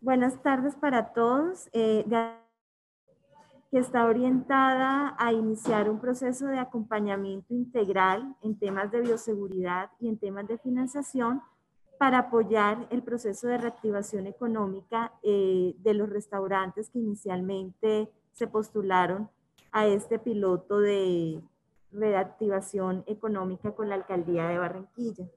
Buenas tardes para todos. Que está orientada a iniciar un proceso de acompañamiento integral en temas de bioseguridad y en temas de financiación para apoyar el proceso de reactivación económica de los restaurantes que inicialmente se postularon a este piloto de reactivación económica con la alcaldía de Barranquilla.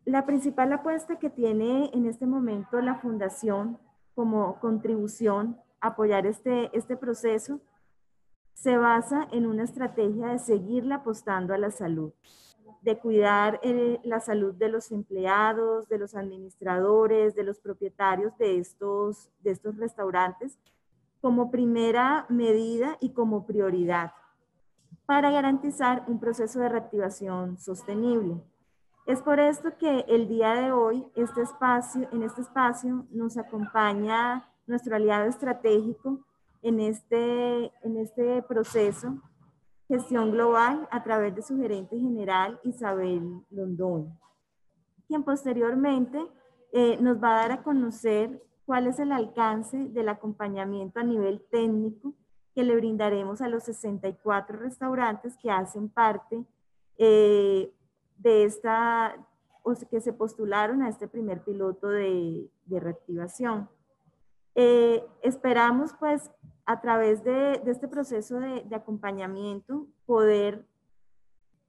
La principal apuesta que tiene en este momento la Fundación como contribución a apoyar este proceso se basa en una estrategia de seguirle apostando a la salud, de cuidar la salud de los empleados, de los administradores, de los propietarios de estos restaurantes como primera medida y como prioridad para garantizar un proceso de reactivación sostenible. Es por esto que el día de hoy, en este espacio nos acompaña nuestro aliado estratégico en este proceso, Gestión Global, a través de su gerente general, Isabel Londoño, quien posteriormente nos va a dar a conocer cuál es el alcance del acompañamiento a nivel técnico que le brindaremos a los 64 restaurantes que hacen parte de esta, o que se postularon a este primer piloto de reactivación. Esperamos pues a través de este proceso de acompañamiento poder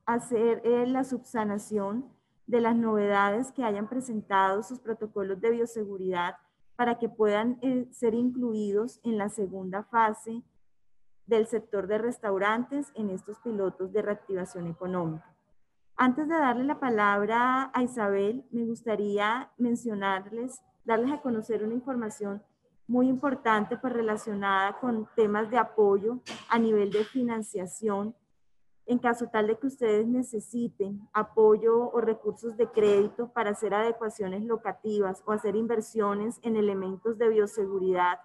hacer la subsanación de las novedades que hayan presentado sus protocolos de bioseguridad para que puedan ser incluidos en la segunda fase del sector de restaurantes en estos pilotos de reactivación económica. Antes de darle la palabra a Isabel, me gustaría darles a conocer una información muy importante pues, relacionada con temas de apoyo a nivel de financiación. En caso tal de que ustedes necesiten apoyo o recursos de crédito para hacer adecuaciones locativas o hacer inversiones en elementos de bioseguridad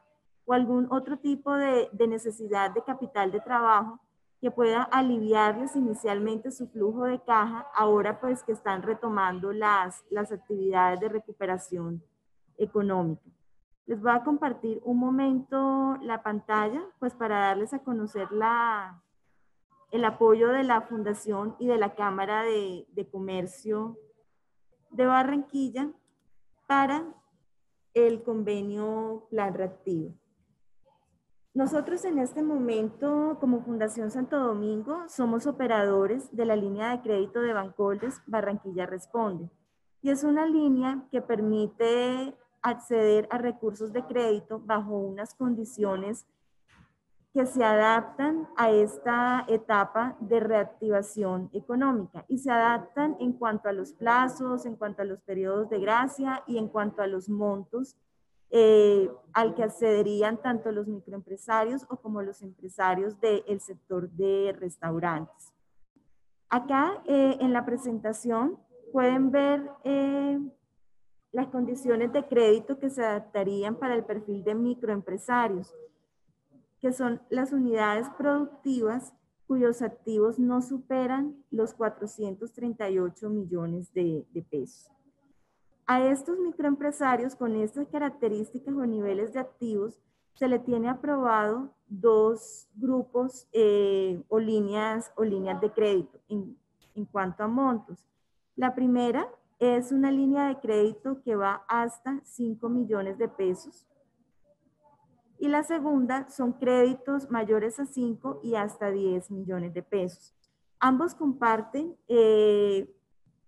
o algún otro tipo de necesidad de capital de trabajo que pueda aliviarles inicialmente su flujo de caja, ahora pues que están retomando las actividades de recuperación económica. Les voy a compartir un momento la pantalla pues para darles a conocer el apoyo de la Fundación y de la Cámara de Comercio de Barranquilla para el convenio Plan Reactivo. Nosotros en este momento, como Fundación Santo Domingo, somos operadores de la línea de crédito de Bancoldes Barranquilla Responde. Y es una línea que permite acceder a recursos de crédito bajo unas condiciones que se adaptan a esta etapa de reactivación económica y se adaptan en cuanto a los plazos, en cuanto a los periodos de gracia y en cuanto a los montos al que accederían tanto los microempresarios o como los empresarios del sector de restaurantes. Acá en la presentación pueden ver las condiciones de crédito que se adaptarían para el perfil de microempresarios, que son las unidades productivas cuyos activos no superan los 438 millones de pesos. A estos microempresarios con estas características o niveles de activos se le tiene aprobado dos grupos o líneas de crédito en cuanto a montos. La primera es una línea de crédito que va hasta 5 millones de pesos. Y la segunda son créditos mayores a 5 y hasta 10 millones de pesos. Ambos comparten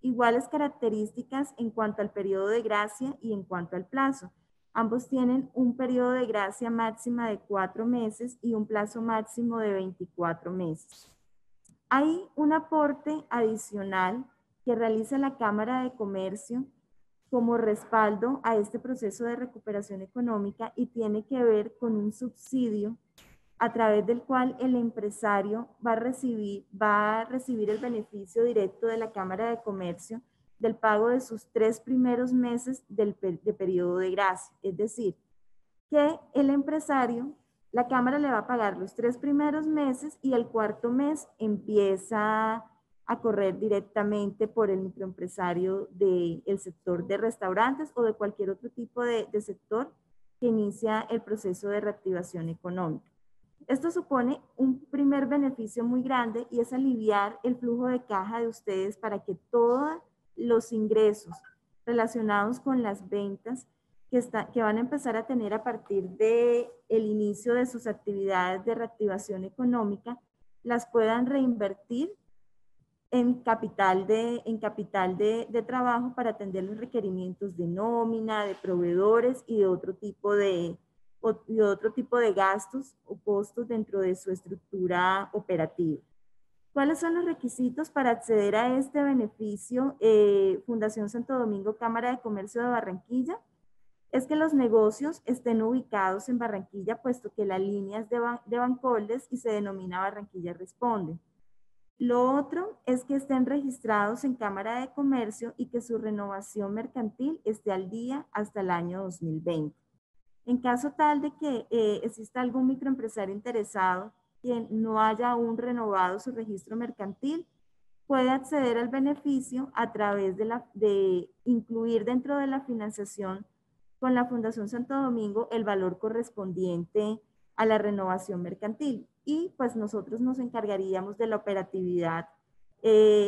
iguales características en cuanto al periodo de gracia y en cuanto al plazo. Ambos tienen un periodo de gracia máxima de 4 meses y un plazo máximo de 24 meses. Hay un aporte adicional que realiza la Cámara de Comercio como respaldo a este proceso de recuperación económica y tiene que ver con un subsidio a través del cual el empresario va a recibir el beneficio directo de la Cámara de Comercio del pago de sus 3 primeros meses de periodo de gracia. Es decir, que el empresario, la Cámara le va a pagar los 3 primeros meses y el cuarto mes empieza a correr directamente por el microempresario del sector de restaurantes o de cualquier otro tipo de sector que inicia el proceso de reactivación económica. Esto supone un primer beneficio muy grande y es aliviar el flujo de caja de ustedes para que todos los ingresos relacionados con las ventas que van a empezar a tener a partir del inicio de sus actividades de reactivación económica, las puedan reinvertir en capital de trabajo para atender los requerimientos de nómina, de proveedores y de otro tipo de gastos o costos dentro de su estructura operativa. ¿Cuáles son los requisitos para acceder a este beneficio? Fundación Santo Domingo, Cámara de Comercio de Barranquilla, es que los negocios estén ubicados en Barranquilla, puesto que la línea es de Bancoldes y se denomina Barranquilla Responde. Lo otro es que estén registrados en Cámara de Comercio y que su renovación mercantil esté al día hasta el año 2020. En caso tal de que exista algún microempresario interesado quien no haya aún renovado su registro mercantil, puede acceder al beneficio a través de incluir dentro de la financiación con la Fundación Santo Domingo el valor correspondiente a la renovación mercantil. Y pues nosotros nos encargaríamos de la operatividad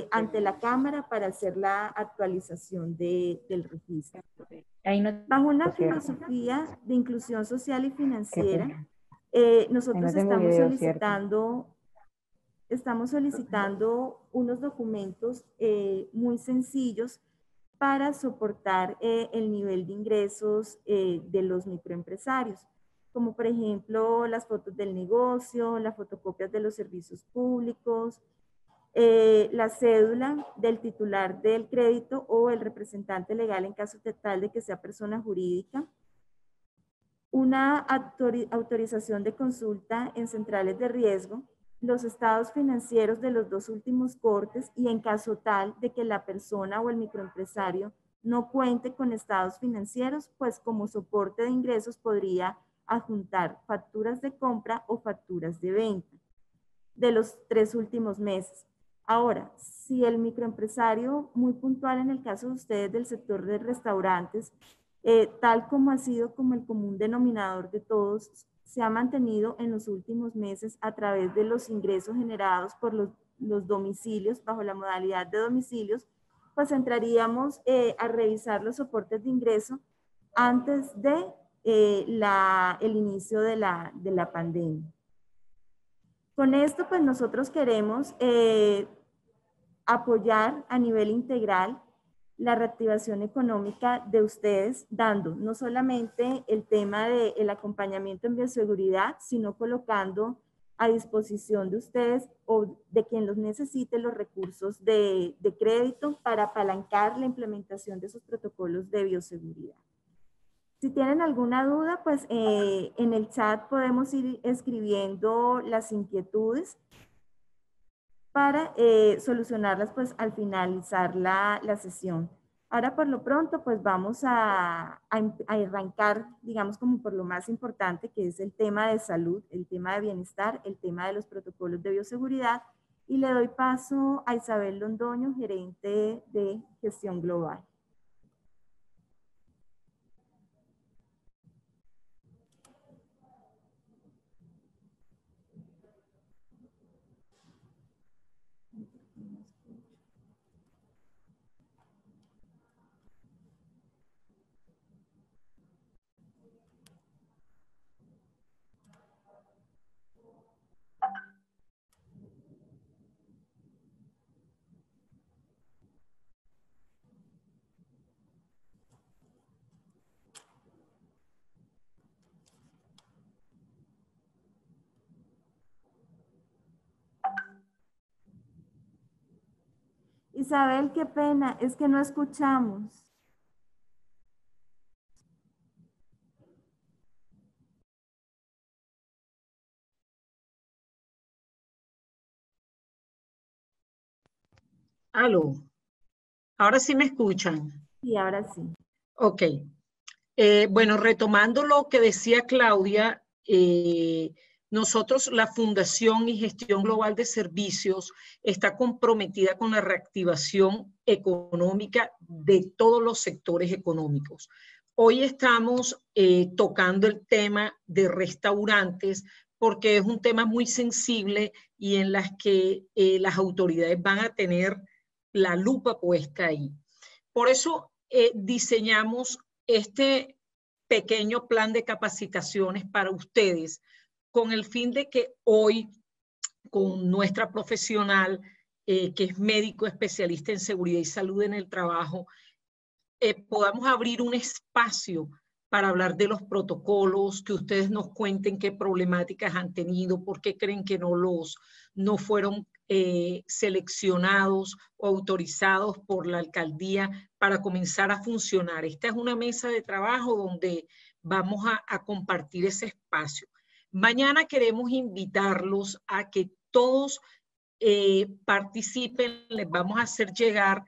ante la Cámara para hacer la actualización del registro. Bajo una filosofía de inclusión social y financiera, nosotros estamos solicitando unos documentos muy sencillos para soportar el nivel de ingresos de los microempresarios, como por ejemplo las fotos del negocio, las fotocopias de los servicios públicos, la cédula del titular del crédito o el representante legal en caso tal de que sea persona jurídica, una autorización de consulta en centrales de riesgo, los estados financieros de los 2 últimos cortes y en caso tal de que la persona o el microempresario no cuente con estados financieros, pues como soporte de ingresos podría adjuntar facturas de compra o facturas de venta de los 3 últimos meses. Ahora, si el microempresario, muy puntual en el caso de ustedes del sector de restaurantes, tal como ha sido como el común denominador de todos, se ha mantenido en los últimos meses a través de los ingresos generados por los domicilios, bajo la modalidad de domicilios, pues entraríamos a revisar los soportes de ingreso antes de el inicio de la pandemia. Con esto, pues nosotros queremos apoyar a nivel integral la reactivación económica de ustedes, dando no solamente el tema del acompañamiento en bioseguridad, sino colocando a disposición de ustedes o de quien los necesite los recursos de crédito para apalancar la implementación de esos protocolos de bioseguridad. Si tienen alguna duda, pues en el chat podemos ir escribiendo las inquietudes para solucionarlas pues al finalizar la sesión. Ahora por lo pronto pues vamos a arrancar, digamos como por lo más importante, que es el tema de salud, el tema de bienestar, el tema de los protocolos de bioseguridad, y le doy paso a Isabel Londoño, gerente de gestión global. Isabel, qué pena, es que no escuchamos. Aló, ahora sí me escuchan. Sí, ahora sí. Ok. Bueno, retomando lo que decía Claudia, Nosotros, la Fundación y Gestión Global de Servicios, está comprometida con la reactivación económica de todos los sectores económicos. Hoy estamos tocando el tema de restaurantes porque es un tema muy sensible y en las que las autoridades van a tener la lupa puesta ahí. Por eso diseñamos este pequeño plan de capacitaciones para ustedes con el fin de que hoy, con nuestra profesional, que es médico especialista en seguridad y salud en el trabajo, podamos abrir un espacio para hablar de los protocolos, que ustedes nos cuenten qué problemáticas han tenido, por qué creen que no fueron seleccionados o autorizados por la alcaldía para comenzar a funcionar. Esta es una mesa de trabajo donde vamos a compartir ese espacio. Mañana queremos invitarlos a que todos participen, les vamos a hacer llegar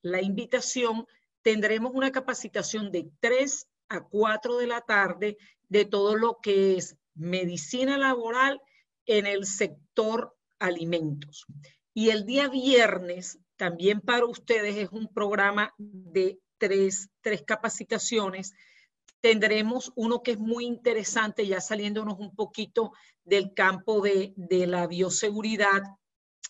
la invitación. Tendremos una capacitación de 3 a 4 de la tarde de todo lo que es medicina laboral en el sector alimentos. Y el día viernes, también para ustedes, es un programa de tres capacitaciones. Tendremos uno que es muy interesante, ya saliéndonos un poquito del campo de la bioseguridad,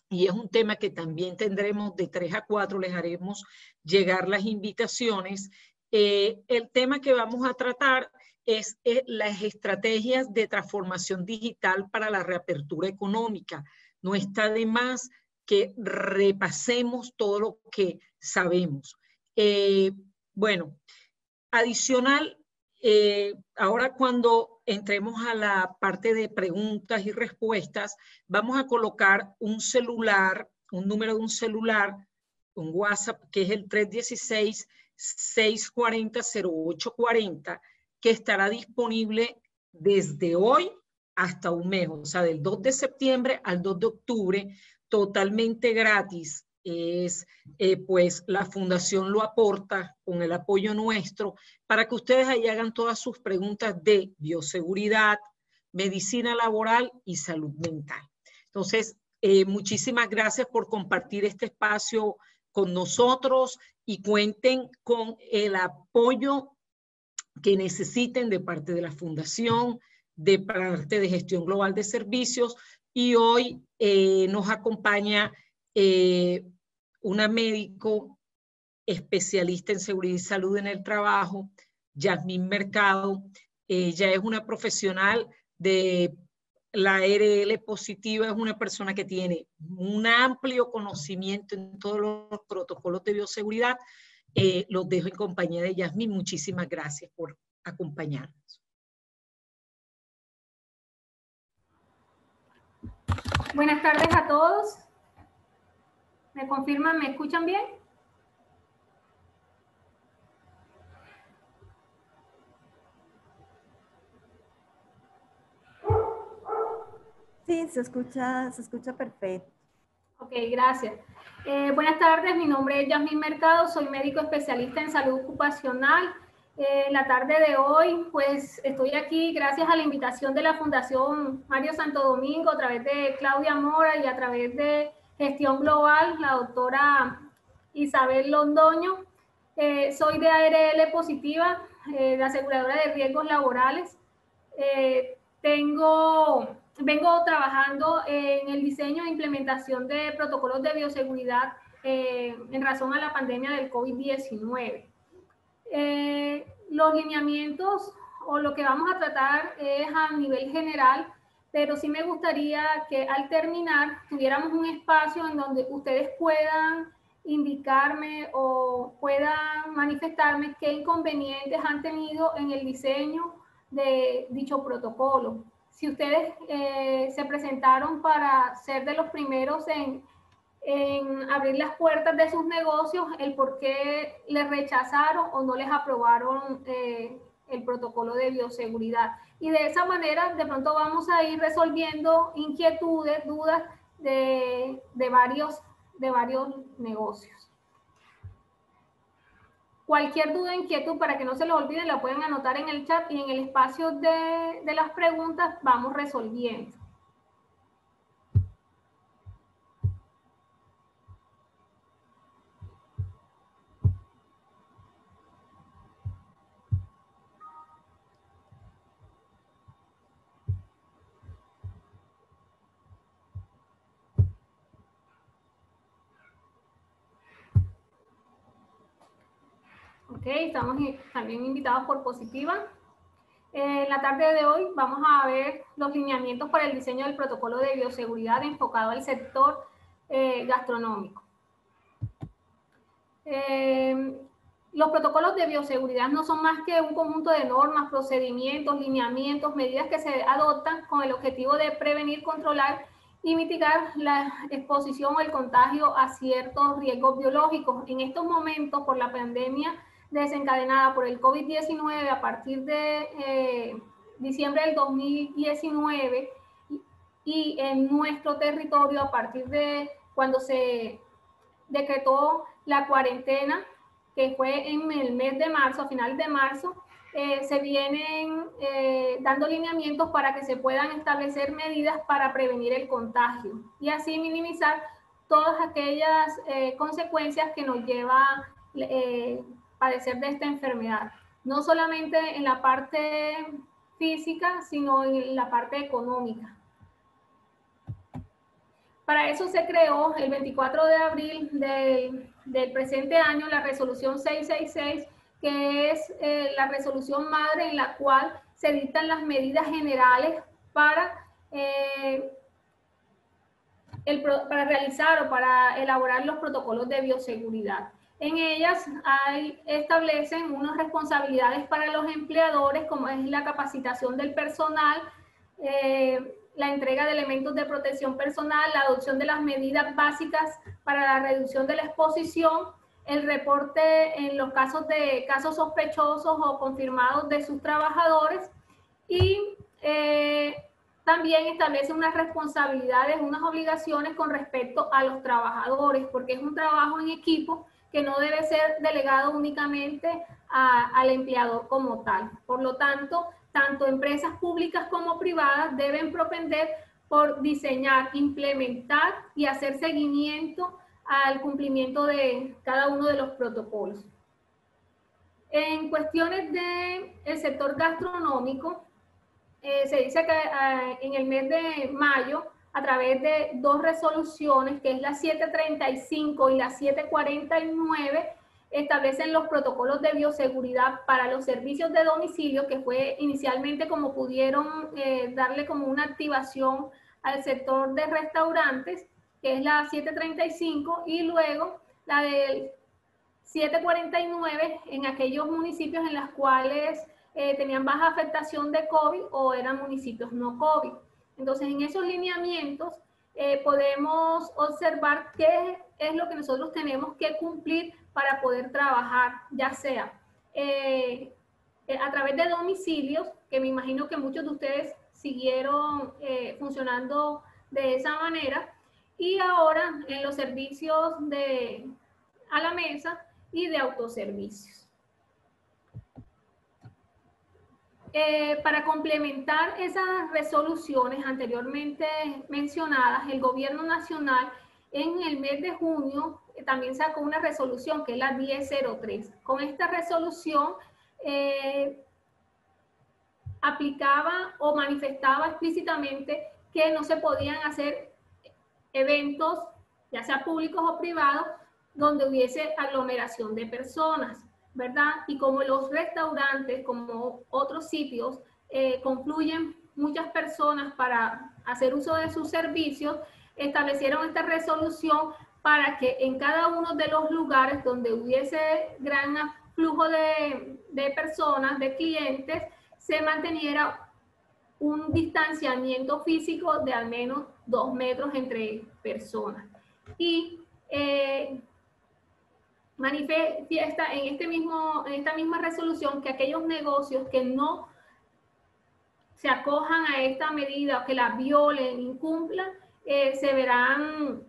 y es un tema que también tendremos de 3 a 4, les haremos llegar las invitaciones. El tema que vamos a tratar es las estrategias de transformación digital para la reapertura económica. No está de más que repasemos todo lo que sabemos. Bueno, adicional, ahora cuando entremos a la parte de preguntas y respuestas, vamos a colocar un celular, un número de un celular, un WhatsApp, que es el 316-640-0840, que estará disponible desde hoy hasta un mes, o sea, del 2 de septiembre al 2 de octubre, totalmente gratis. Pues la fundación lo aporta con el apoyo nuestro para que ustedes ahí hagan todas sus preguntas de bioseguridad, medicina laboral y salud mental. Entonces, muchísimas gracias por compartir este espacio con nosotros y cuenten con el apoyo que necesiten de parte de la fundación, de parte de Gestión Global de Servicios, y hoy nos acompaña una médico especialista en seguridad y salud en el trabajo, Yasmín Mercado. Ella es una profesional de la ARL positiva, es una persona que tiene un amplio conocimiento en todos los protocolos de bioseguridad. Los dejo en compañía de Yasmín. Muchísimas gracias por acompañarnos. Buenas tardes a todos. ¿Me confirman? ¿Me escuchan bien? Sí, se escucha perfecto. Ok, gracias. Buenas tardes, mi nombre es Yasmín Mercado, soy médico especialista en salud ocupacional. La tarde de hoy, pues estoy aquí gracias a la invitación de la Fundación Mario Santo Domingo, a través de Claudia Mora y a través de Gestión Global, la doctora Isabel Londoño. Soy de ARL Positiva, la aseguradora de riesgos laborales. Vengo trabajando en el diseño e implementación de protocolos de bioseguridad en razón a la pandemia del COVID-19. Los lineamientos o lo que vamos a tratar es a nivel general, pero sí me gustaría que al terminar tuviéramos un espacio en donde ustedes puedan indicarme o puedan manifestarme qué inconvenientes han tenido en el diseño de dicho protocolo. Si ustedes se presentaron para ser de los primeros en abrir las puertas de sus negocios, el por qué les rechazaron o no les aprobaron el protocolo de bioseguridad. Y de esa manera, de pronto vamos a ir resolviendo inquietudes, dudas de varios negocios. Cualquier duda, inquietud, para que no se lo olviden, la pueden anotar en el chat y en el espacio de las preguntas vamos resolviendo. Ok, estamos también invitados por Positiva. En la tarde de hoy vamos a ver los lineamientos para el diseño del protocolo de bioseguridad enfocado al sector gastronómico. Los protocolos de bioseguridad no son más que un conjunto de normas, procedimientos, lineamientos, medidas que se adoptan con el objetivo de prevenir, controlar y mitigar la exposición o el contagio a ciertos riesgos biológicos. En estos momentos, por la pandemia desencadenada por el COVID-19 a partir de diciembre del 2019 y en nuestro territorio a partir de cuando se decretó la cuarentena, que fue en el mes de marzo, a finales de marzo, se vienen dando lineamientos para que se puedan establecer medidas para prevenir el contagio y así minimizar todas aquellas consecuencias que nos lleva padecer de esta enfermedad, no solamente en la parte física, sino en la parte económica. Para eso se creó el 24 de abril del presente año la resolución 666, que es la resolución madre en la cual se dictan las medidas generales para realizar o para elaborar los protocolos de bioseguridad. En ellas establecen unas responsabilidades para los empleadores, como es la capacitación del personal, la entrega de elementos de protección personal, la adopción de las medidas básicas para la reducción de la exposición, el reporte en los casos de casos sospechosos o confirmados de sus trabajadores y también establece unas responsabilidades, unas obligaciones con respecto a los trabajadores, porque es un trabajo en equipo que no debe ser delegado únicamente al empleador como tal. Por lo tanto, tanto empresas públicas como privadas deben propender por diseñar, implementar y hacer seguimiento al cumplimiento de cada uno de los protocolos. En cuestiones del sector gastronómico, se dice que en el mes de mayo, a través de dos resoluciones, que es la 735 y la 749, establecen los protocolos de bioseguridad para los servicios de domicilio, que fue inicialmente como pudieron darle como una activación al sector de restaurantes, que es la 735, y luego la del 749 en aquellos municipios en los cuales tenían baja afectación de COVID o eran municipios no COVID. Entonces, en esos lineamientos podemos observar qué es lo que nosotros tenemos que cumplir para poder trabajar, ya sea a través de domicilios, que me imagino que muchos de ustedes siguieron funcionando de esa manera, y ahora en los servicios a la mesa y de autoservicios. Para complementar esas resoluciones anteriormente mencionadas, el Gobierno Nacional en el mes de junio también sacó una resolución que es la 1003. Con esta resolución aplicaba o manifestaba explícitamente que no se podían hacer eventos, ya sea públicos o privados, donde hubiese aglomeración de personas, ¿verdad? Y como los restaurantes, como otros sitios, confluyen muchas personas para hacer uso de sus servicios, establecieron esta resolución para que en cada uno de los lugares donde hubiese gran flujo de personas, de clientes, se manteniera un distanciamiento físico de al menos 2 metros entre personas. Y manifiesta en esta misma resolución que aquellos negocios que no se acojan a esta medida o que la violen, incumplan, se verán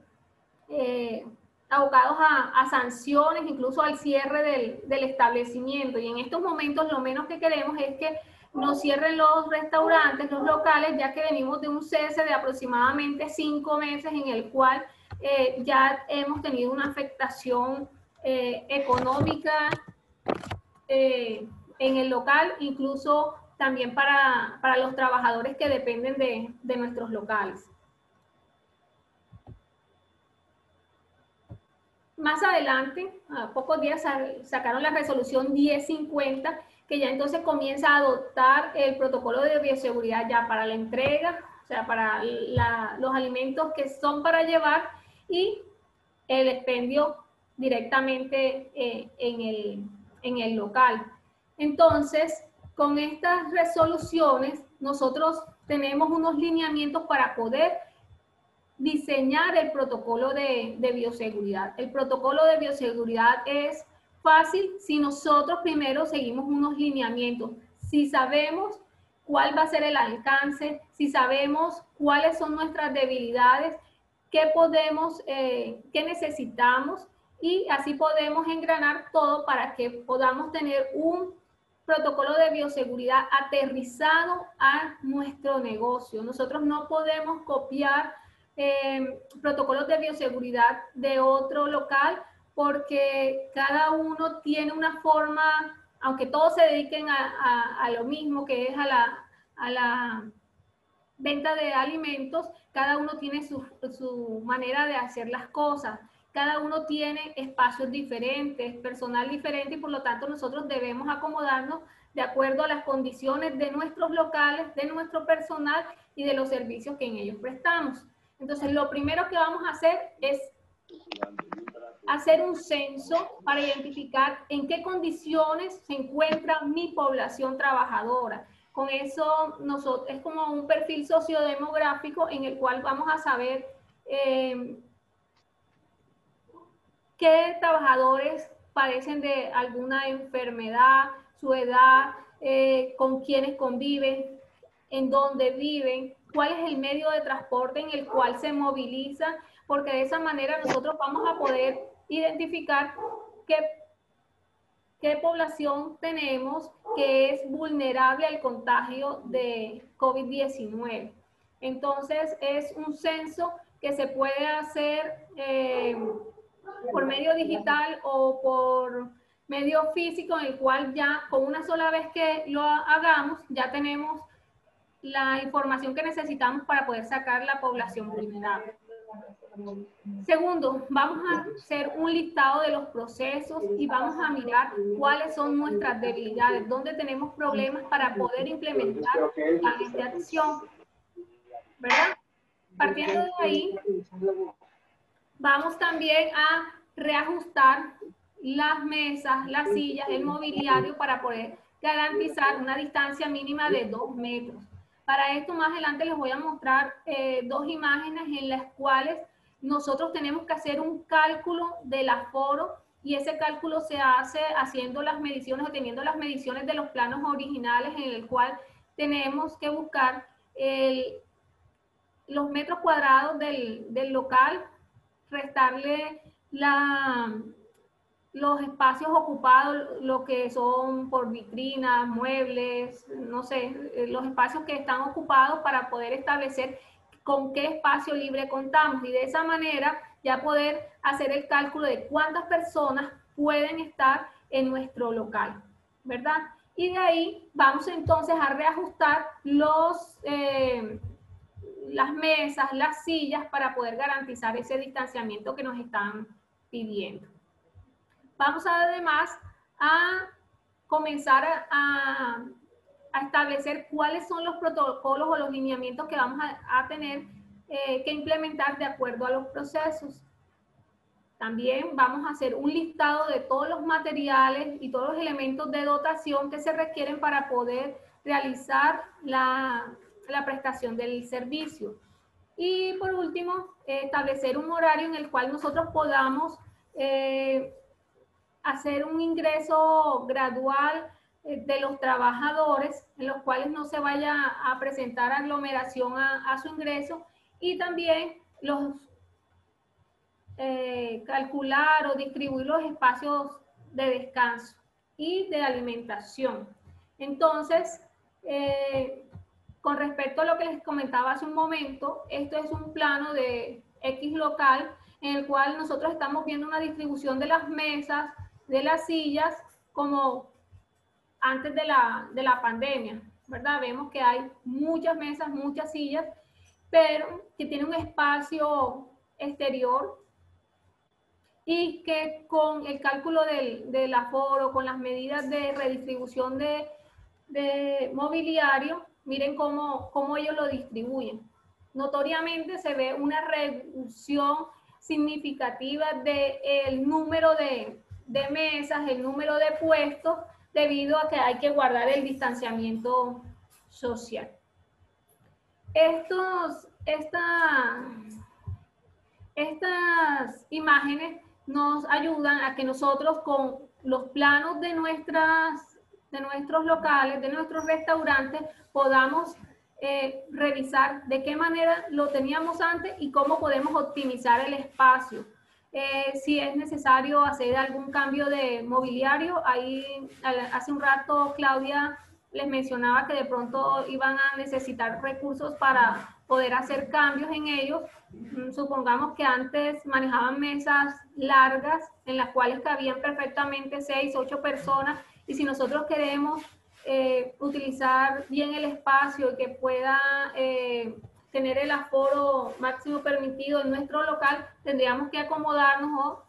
abocados a sanciones, incluso al cierre del establecimiento. Y en estos momentos lo menos que queremos es que nos cierren los restaurantes, los locales, ya que venimos de un cese de aproximadamente 5 meses en el cual ya hemos tenido una afectación económica en el local, incluso también para los trabajadores que dependen de nuestros locales. Más adelante, a pocos días, sacaron la resolución 1050, que ya entonces comienza a adoptar el protocolo de bioseguridad ya para la entrega, o sea, para los alimentos que son para llevar y el expendio directamente en el local. Entonces, con estas resoluciones, nosotros tenemos unos lineamientos para poder diseñar el protocolo de bioseguridad. El protocolo de bioseguridad es fácil si nosotros primero seguimos unos lineamientos. Si sabemos cuál va a ser el alcance, si sabemos cuáles son nuestras debilidades, qué podemos, qué necesitamos, y así podemos engranar todo para que podamos tener un protocolo de bioseguridad aterrizado a nuestro negocio. Nosotros no podemos copiar protocolos de bioseguridad de otro local porque cada uno tiene una forma, aunque todos se dediquen a lo mismo, que es a la venta de alimentos, cada uno tiene su manera de hacer las cosas. Cada uno tiene espacios diferentes, personal diferente, y por lo tanto nosotros debemos acomodarnos de acuerdo a las condiciones de nuestros locales, de nuestro personal y de los servicios que en ellos prestamos. Entonces, lo primero que vamos a hacer es hacer un censo para identificar en qué condiciones se encuentra mi población trabajadora. Con eso es como un perfil sociodemográfico en el cual vamos a saber qué trabajadores padecen de alguna enfermedad, su edad, con quiénes conviven, en dónde viven, cuál es el medio de transporte en el cual se movilizan, porque de esa manera nosotros vamos a poder identificar qué población tenemos que es vulnerable al contagio de COVID-19. Entonces, es un censo que se puede hacer por medio digital o por medio físico, en el cual ya con una sola vez que lo hagamos, ya tenemos la información que necesitamos para poder sacar la población vulnerable. Segundo, vamos a hacer un listado de los procesos y vamos a mirar cuáles son nuestras debilidades, dónde tenemos problemas para poder implementar planes de acción, ¿verdad? Partiendo de ahí, vamos también a reajustar las mesas, las sillas, el mobiliario para poder garantizar una distancia mínima de 2 metros. Para esto más adelante les voy a mostrar 2 imágenes en las cuales nosotros tenemos que hacer un cálculo del aforo, y ese cálculo se hace haciendo las mediciones o teniendo las mediciones de los planos originales, en el cual tenemos que buscar los metros cuadrados del local, restarle los espacios ocupados, lo que son por vitrinas, muebles, no sé, los espacios que están ocupados, para poder establecer con qué espacio libre contamos, y de esa manera ya poder hacer el cálculo de cuántas personas pueden estar en nuestro local, ¿verdad? Y de ahí vamos entonces a reajustar las mesas, las sillas, para poder garantizar ese distanciamiento que nos están pidiendo. Vamos además a comenzar a establecer cuáles son los protocolos o los lineamientos que vamos a tener que implementar de acuerdo a los procesos. También vamos a hacer un listado de todos los materiales y todos los elementos de dotación que se requieren para poder realizar la prestación del servicio. Y por último, establecer un horario en el cual nosotros podamos hacer un ingreso gradual de los trabajadores, en los cuales no se vaya a presentar aglomeración a su ingreso, y también calcular o distribuir los espacios de descanso y de alimentación. Entonces, con respecto a lo que les comentaba hace un momento, esto es un plano de X local en el cual nosotros estamos viendo una distribución de las mesas, de las sillas, como antes de la pandemia, ¿verdad? Vemos que hay muchas mesas, muchas sillas, pero que tiene un espacio exterior y que con el cálculo del aforo, con las medidas de redistribución de mobiliario, miren cómo ellos lo distribuyen. Notoriamente se ve una reducción significativa del número de mesas, el número de puestos, debido a que hay que guardar el distanciamiento social. Estas imágenes nos ayudan a que nosotros con los planos de nuestros locales, de nuestros restaurantes, podamos revisar de qué manera lo teníamos antes y cómo podemos optimizar el espacio. Si es necesario hacer algún cambio de mobiliario, ahí hace un rato Claudia les mencionaba que de pronto iban a necesitar recursos para poder hacer cambios en ellos. Supongamos que antes manejaban mesas largas en las cuales cabían perfectamente 6, 8 personas, y si nosotros queremos utilizar bien el espacio y que pueda tener el aforo máximo permitido en nuestro local, tendríamos que acomodarnos o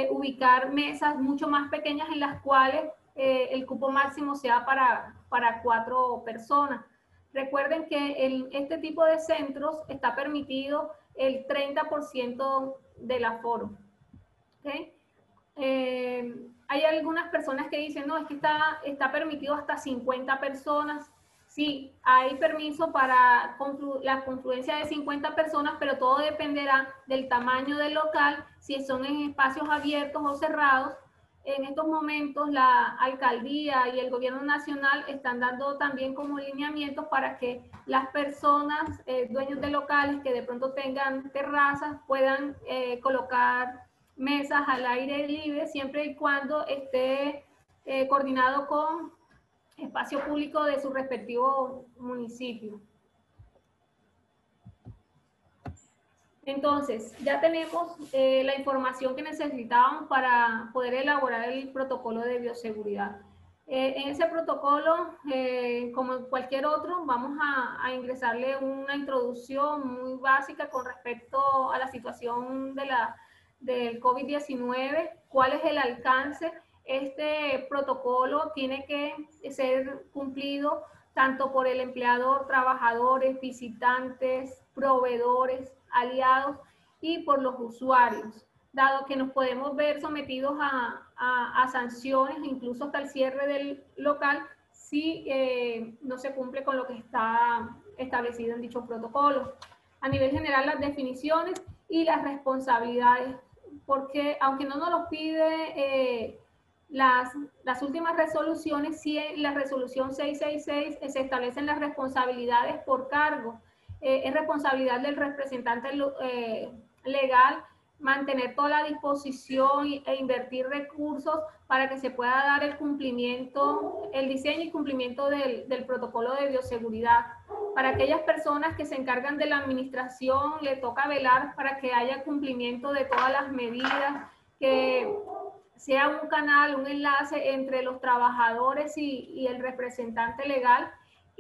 ubicar mesas mucho más pequeñas en las cuales el cupo máximo sea para 4 personas. Recuerden que este tipo de centros está permitido el 30% del aforo. ¿Okay? Hay algunas personas que dicen, no, es que está permitido hasta 50 personas. Sí, hay permiso para la confluencia de 50 personas, pero todo dependerá del tamaño del local, si son en espacios abiertos o cerrados. En estos momentos la alcaldía y el gobierno nacional están dando también como lineamientos para que las personas, dueños de locales que de pronto tengan terrazas, puedan colocar mesas al aire libre, siempre y cuando esté coordinado con espacio público de su respectivo municipio. Entonces, ya tenemos la información que necesitábamos para poder elaborar el protocolo de bioseguridad. En ese protocolo, como en cualquier otro, vamos a ingresarle una introducción muy básica con respecto a la situación del COVID-19, cuál es el alcance. Este protocolo tiene que ser cumplido tanto por el empleador, trabajadores, visitantes, proveedores, aliados y por los usuarios, dado que nos podemos ver sometidos a sanciones, incluso hasta el cierre del local, si no se cumple con lo que está establecido en dicho protocolo. A nivel general, las definiciones y las responsabilidades, porque aunque no nos lo pide las últimas resoluciones, sí, en la resolución 666 se establecen las responsabilidades por cargo. Es responsabilidad del representante legal mantener toda la disposición e invertir recursos para que se pueda dar el cumplimiento, el diseño y cumplimiento del protocolo de bioseguridad. Para aquellas personas que se encargan de la administración, le toca velar para que haya cumplimiento de todas las medidas, que sea un canal, un enlace entre los trabajadores y el representante legal.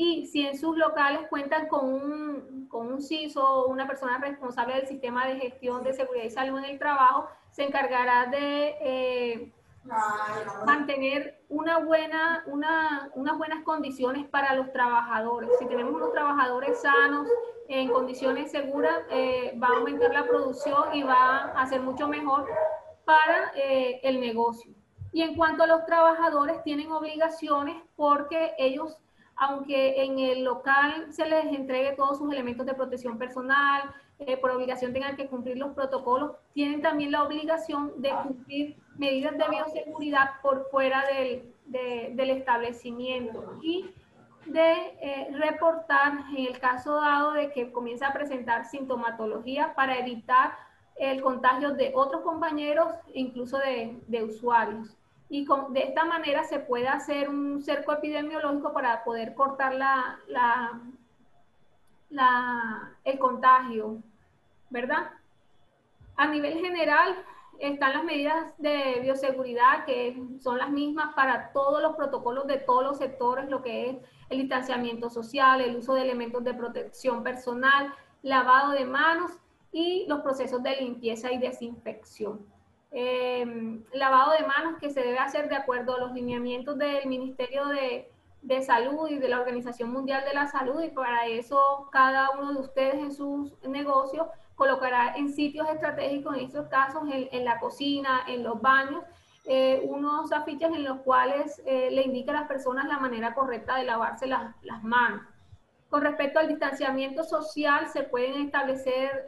Y si en sus locales cuentan con un CISO o una persona responsable del sistema de gestión de seguridad y salud en el trabajo, se encargará de mantener unas buenas condiciones para los trabajadores. Si tenemos unos trabajadores sanos, en condiciones seguras, va a aumentar la producción y va a ser mucho mejor para el negocio. Y en cuanto a los trabajadores, tienen obligaciones porque ellos, aunque en el local se les entregue todos sus elementos de protección personal, por obligación tengan que cumplir los protocolos, tienen también la obligación de cumplir medidas de bioseguridad por fuera del establecimiento y de reportar en el caso dado de que comience a presentar sintomatología para evitar el contagio de otros compañeros e incluso de usuarios. Y de esta manera se puede hacer un cerco epidemiológico para poder cortar el contagio, ¿verdad? A nivel general, están las medidas de bioseguridad, que son las mismas para todos los protocolos de todos los sectores, lo que es el distanciamiento social, el uso de elementos de protección personal, lavado de manos y los procesos de limpieza y desinfección. Lavado de manos que se debe hacer de acuerdo a los lineamientos del Ministerio de Salud y de la Organización Mundial de la Salud, y para eso cada uno de ustedes en sus negocios colocará en sitios estratégicos, en estos casos en la cocina, en los baños, unos afiches en los cuales le indica a las personas la manera correcta de lavarse las manos. Con respecto al distanciamiento social, se pueden establecer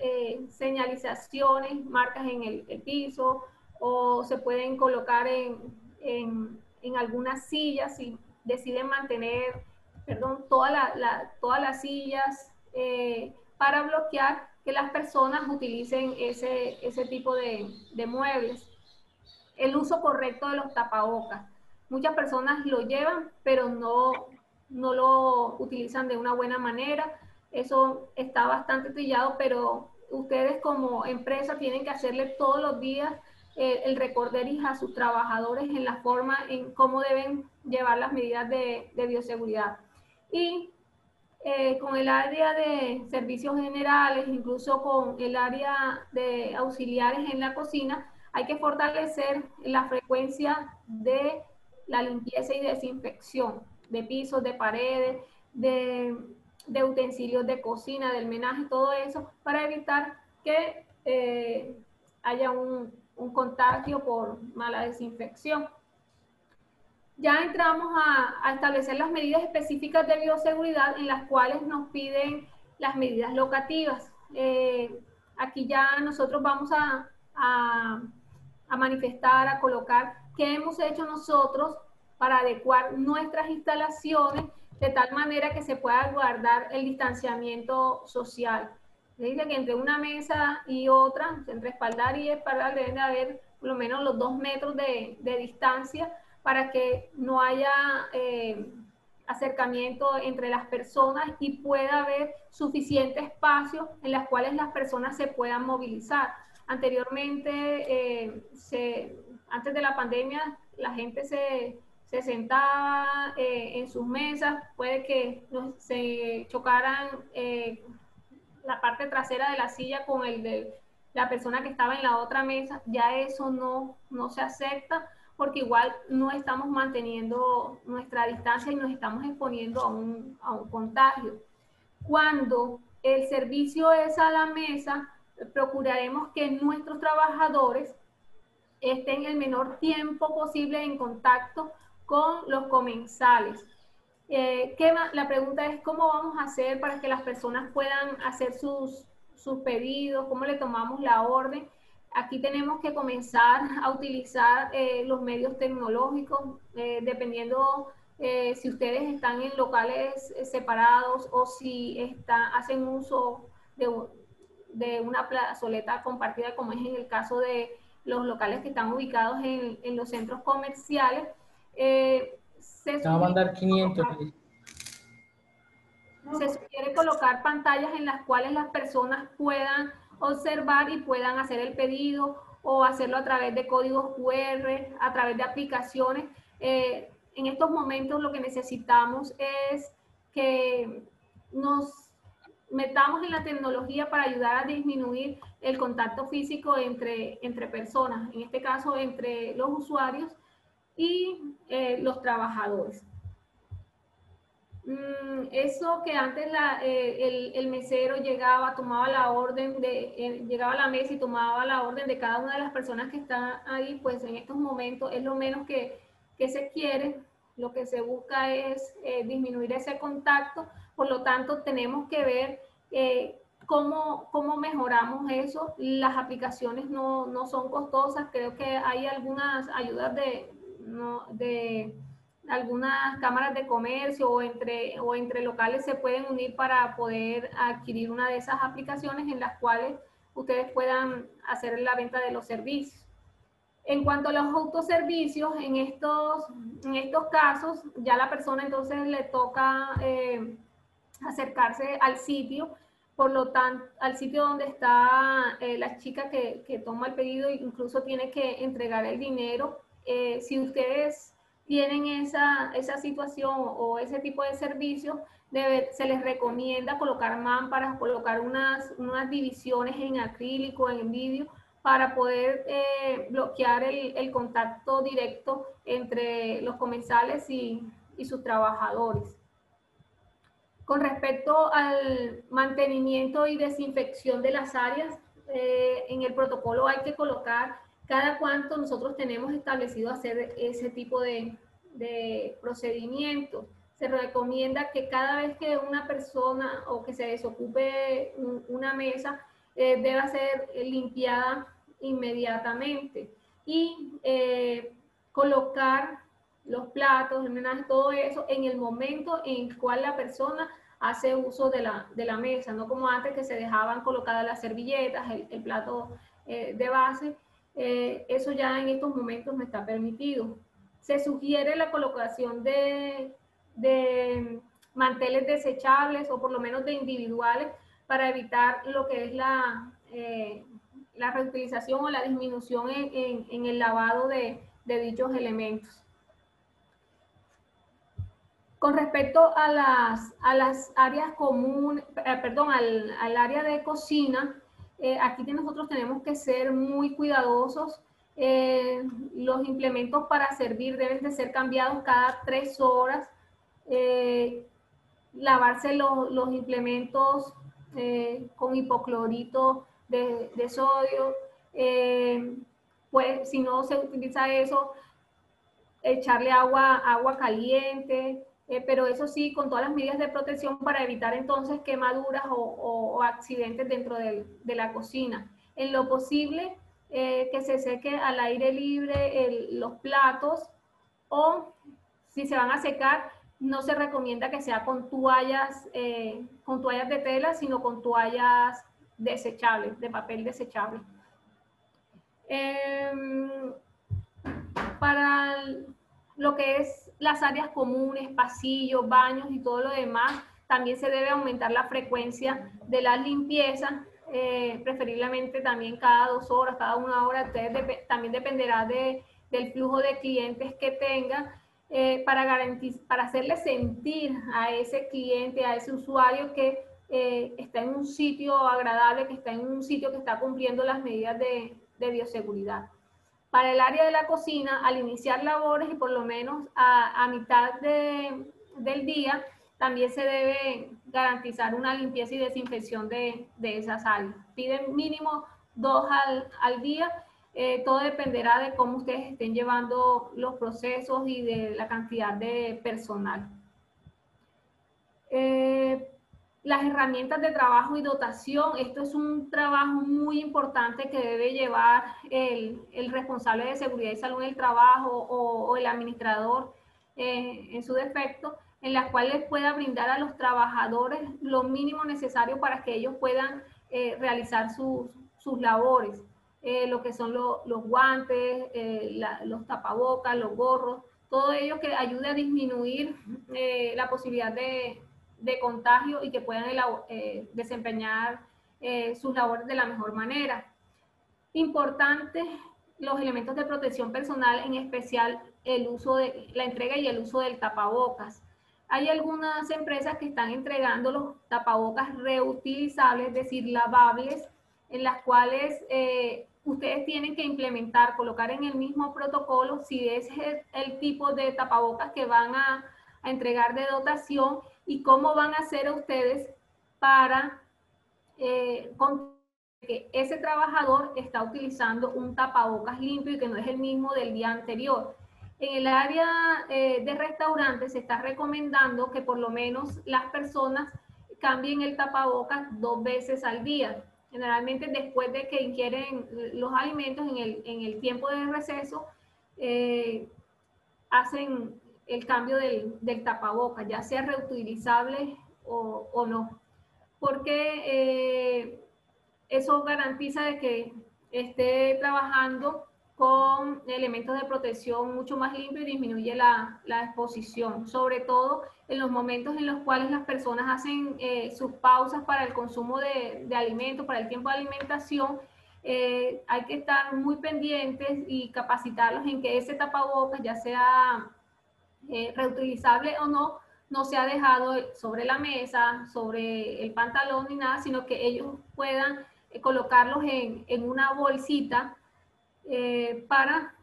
señalizaciones, marcas en el piso, o se pueden colocar en algunas sillas si deciden mantener, perdón, todas las sillas para bloquear que las personas utilicen ese tipo de muebles. El uso correcto de los tapabocas. Muchas personas lo llevan, pero no lo utilizan de una buena manera. Eso está bastante trillado, pero ustedes como empresa tienen que hacerle todos los días el recorderis a sus trabajadores en la forma en cómo deben llevar las medidas de bioseguridad. Y con el área de servicios generales, incluso con el área de auxiliares en la cocina, hay que fortalecer la frecuencia de la limpieza y desinfección de pisos, de paredes, de utensilios de cocina, del menaje, todo eso, para evitar que haya un contagio por mala desinfección. Ya entramos a establecer las medidas específicas de bioseguridad, en las cuales nos piden las medidas locativas. Aquí ya nosotros vamos a manifestar, a colocar qué hemos hecho nosotros para adecuar nuestras instalaciones de tal manera que se pueda guardar el distanciamiento social. Se dice que entre una mesa y otra, entre espaldar y espaldar, deben de haber por lo menos los 2 metros de distancia, para que no haya acercamiento entre las personas y pueda haber suficiente espacio en las cuales las personas se puedan movilizar. Anteriormente, antes de la pandemia, la gente se sentaba en sus mesas, puede que se chocaran la parte trasera de la silla con el de la persona que estaba en la otra mesa. Ya eso no se acepta, porque igual no estamos manteniendo nuestra distancia y nos estamos exponiendo a un contagio. Cuando el servicio es a la mesa, procuraremos que nuestros trabajadores estén el menor tiempo posible en contacto con los comensales. La pregunta es, ¿cómo vamos a hacer para que las personas puedan hacer sus pedidos? ¿Cómo le tomamos la orden? Aquí tenemos que comenzar a utilizar los medios tecnológicos, dependiendo si ustedes están en locales separados o si hacen uso de una plazoleta compartida, como es en el caso de los locales que están ubicados en los centros comerciales. Se va a mandar 500. Se sugiere colocar pantallas en las cuales las personas puedan observar y puedan hacer el pedido, o hacerlo a través de códigos QR, a través de aplicaciones. En estos momentos lo que necesitamos es que nos metamos en la tecnología para ayudar a disminuir el contacto físico entre personas, en este caso entre los usuarios y los trabajadores. Eso que antes el mesero llegaba, tomaba la orden llegaba a la mesa y tomaba la orden de cada una de las personas que están ahí, pues en estos momentos es lo menos que se quiere. Lo que se busca es disminuir ese contacto. Por lo tanto, tenemos que ver cómo mejoramos eso. Las aplicaciones no son costosas. Creo que hay algunas ayudas de algunas cámaras de comercio o entre locales se pueden unir para poder adquirir una de esas aplicaciones, en las cuales ustedes puedan hacer la venta de los servicios. En cuanto a los autoservicios, en estos casos, ya la persona entonces le toca acercarse al sitio, por lo tanto, al sitio donde está la chica que toma el pedido, incluso tiene que entregar el dinero. Si ustedes tienen esa situación o ese tipo de servicios, se les recomienda colocar mamparas, colocar unas divisiones en acrílico, en vidrio, para poder bloquear el contacto directo entre los comensales y sus trabajadores. Con respecto al mantenimiento y desinfección de las áreas, en el protocolo hay que colocar cada cuánto nosotros tenemos establecido hacer ese tipo de procedimientos. Se recomienda que cada vez que una persona o que se desocupe una mesa, deba ser limpiada inmediatamente y colocar los platos, el menaje, todo eso en el momento en el cual la persona hace uso de la mesa, no como antes que se dejaban colocadas las servilletas, el plato de base. Eso ya en estos momentos no está permitido. Se sugiere la colocación de manteles desechables o por lo menos de individuales para evitar lo que es la reutilización o la disminución en el lavado de dichos elementos. Con respecto a las áreas comunes, al área de cocina, aquí nosotros tenemos que ser muy cuidadosos. Los implementos para servir deben de ser cambiados cada 3 horas. Lavarse los implementos con hipoclorito de sodio. Pues si no se utiliza eso, echarle agua caliente. Pero eso sí, con todas las medidas de protección para evitar entonces quemaduras o accidentes dentro de la cocina. En lo posible, que se seque al aire libre los platos, o si se van a secar, no se recomienda que sea con toallas de tela, sino con toallas desechables, de papel desechable. Para lo que es las áreas comunes, pasillos, baños y todo lo demás, también se debe aumentar la frecuencia de las limpiezas, preferiblemente también cada 2 horas, cada 1 hora. También dependerá del flujo de clientes que tenga, para hacerle sentir a ese cliente, a ese usuario que está en un sitio agradable, que está en un sitio que está cumpliendo las medidas de bioseguridad. Para el área de la cocina, al iniciar labores y por lo menos a mitad del día, también se debe garantizar una limpieza y desinfección de esas áreas. Piden mínimo 2 al día. Todo dependerá de cómo ustedes estén llevando los procesos y de la cantidad de personal. Las herramientas de trabajo y dotación, esto es un trabajo muy importante que debe llevar el responsable de seguridad y salud en el trabajo o el administrador en su defecto, en las cuales pueda brindar a los trabajadores lo mínimo necesario para que ellos puedan realizar sus labores, lo que son los guantes, los tapabocas, los gorros, todo ello que ayude a disminuir la posibilidad de contagio y que puedan desempeñar sus labores de la mejor manera. Importante, los elementos de protección personal, en especial la entrega y el uso del tapabocas. Hay algunas empresas que están entregando los tapabocas reutilizables, es decir, lavables, en las cuales ustedes tienen que implementar, colocar en el mismo protocolo si es el tipo de tapabocas que van a entregar de dotación y cómo van a hacer ustedes para que ese trabajador está utilizando un tapabocas limpio y que no es el mismo del día anterior. En el área de restaurantes se está recomendando que por lo menos las personas cambien el tapabocas 2 veces al día. Generalmente después de que ingieren los alimentos en el tiempo de receso, hacen el cambio del tapabocas, ya sea reutilizable o no. Porque eso garantiza de que esté trabajando con elementos de protección mucho más limpios y disminuye la exposición, sobre todo en los momentos en los cuales las personas hacen sus pausas para el consumo de alimentos, para el tiempo de alimentación. Hay que estar muy pendientes y capacitarlos en que ese tapabocas, ya sea reutilizable o no, no se ha dejado sobre la mesa, sobre el pantalón ni nada, sino que ellos puedan colocarlos en una bolsita para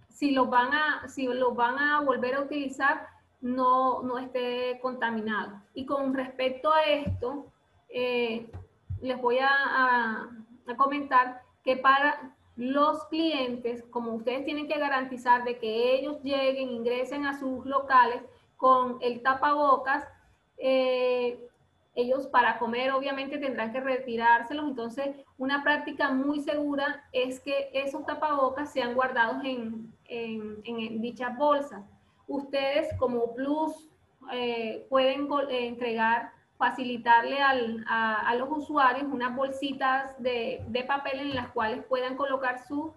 si los van a volver a utilizar, no esté contaminado. Y con respecto a esto, les voy a comentar que para los clientes, como ustedes tienen que garantizar de que ellos lleguen, ingresen a sus locales con el tapabocas, ellos para comer obviamente tendrán que retirárselos. Entonces, una práctica muy segura es que esos tapabocas sean guardados en dichas bolsas. Ustedes como plus pueden entregar, facilitarle a los usuarios unas bolsitas de papel en las cuales puedan colocar su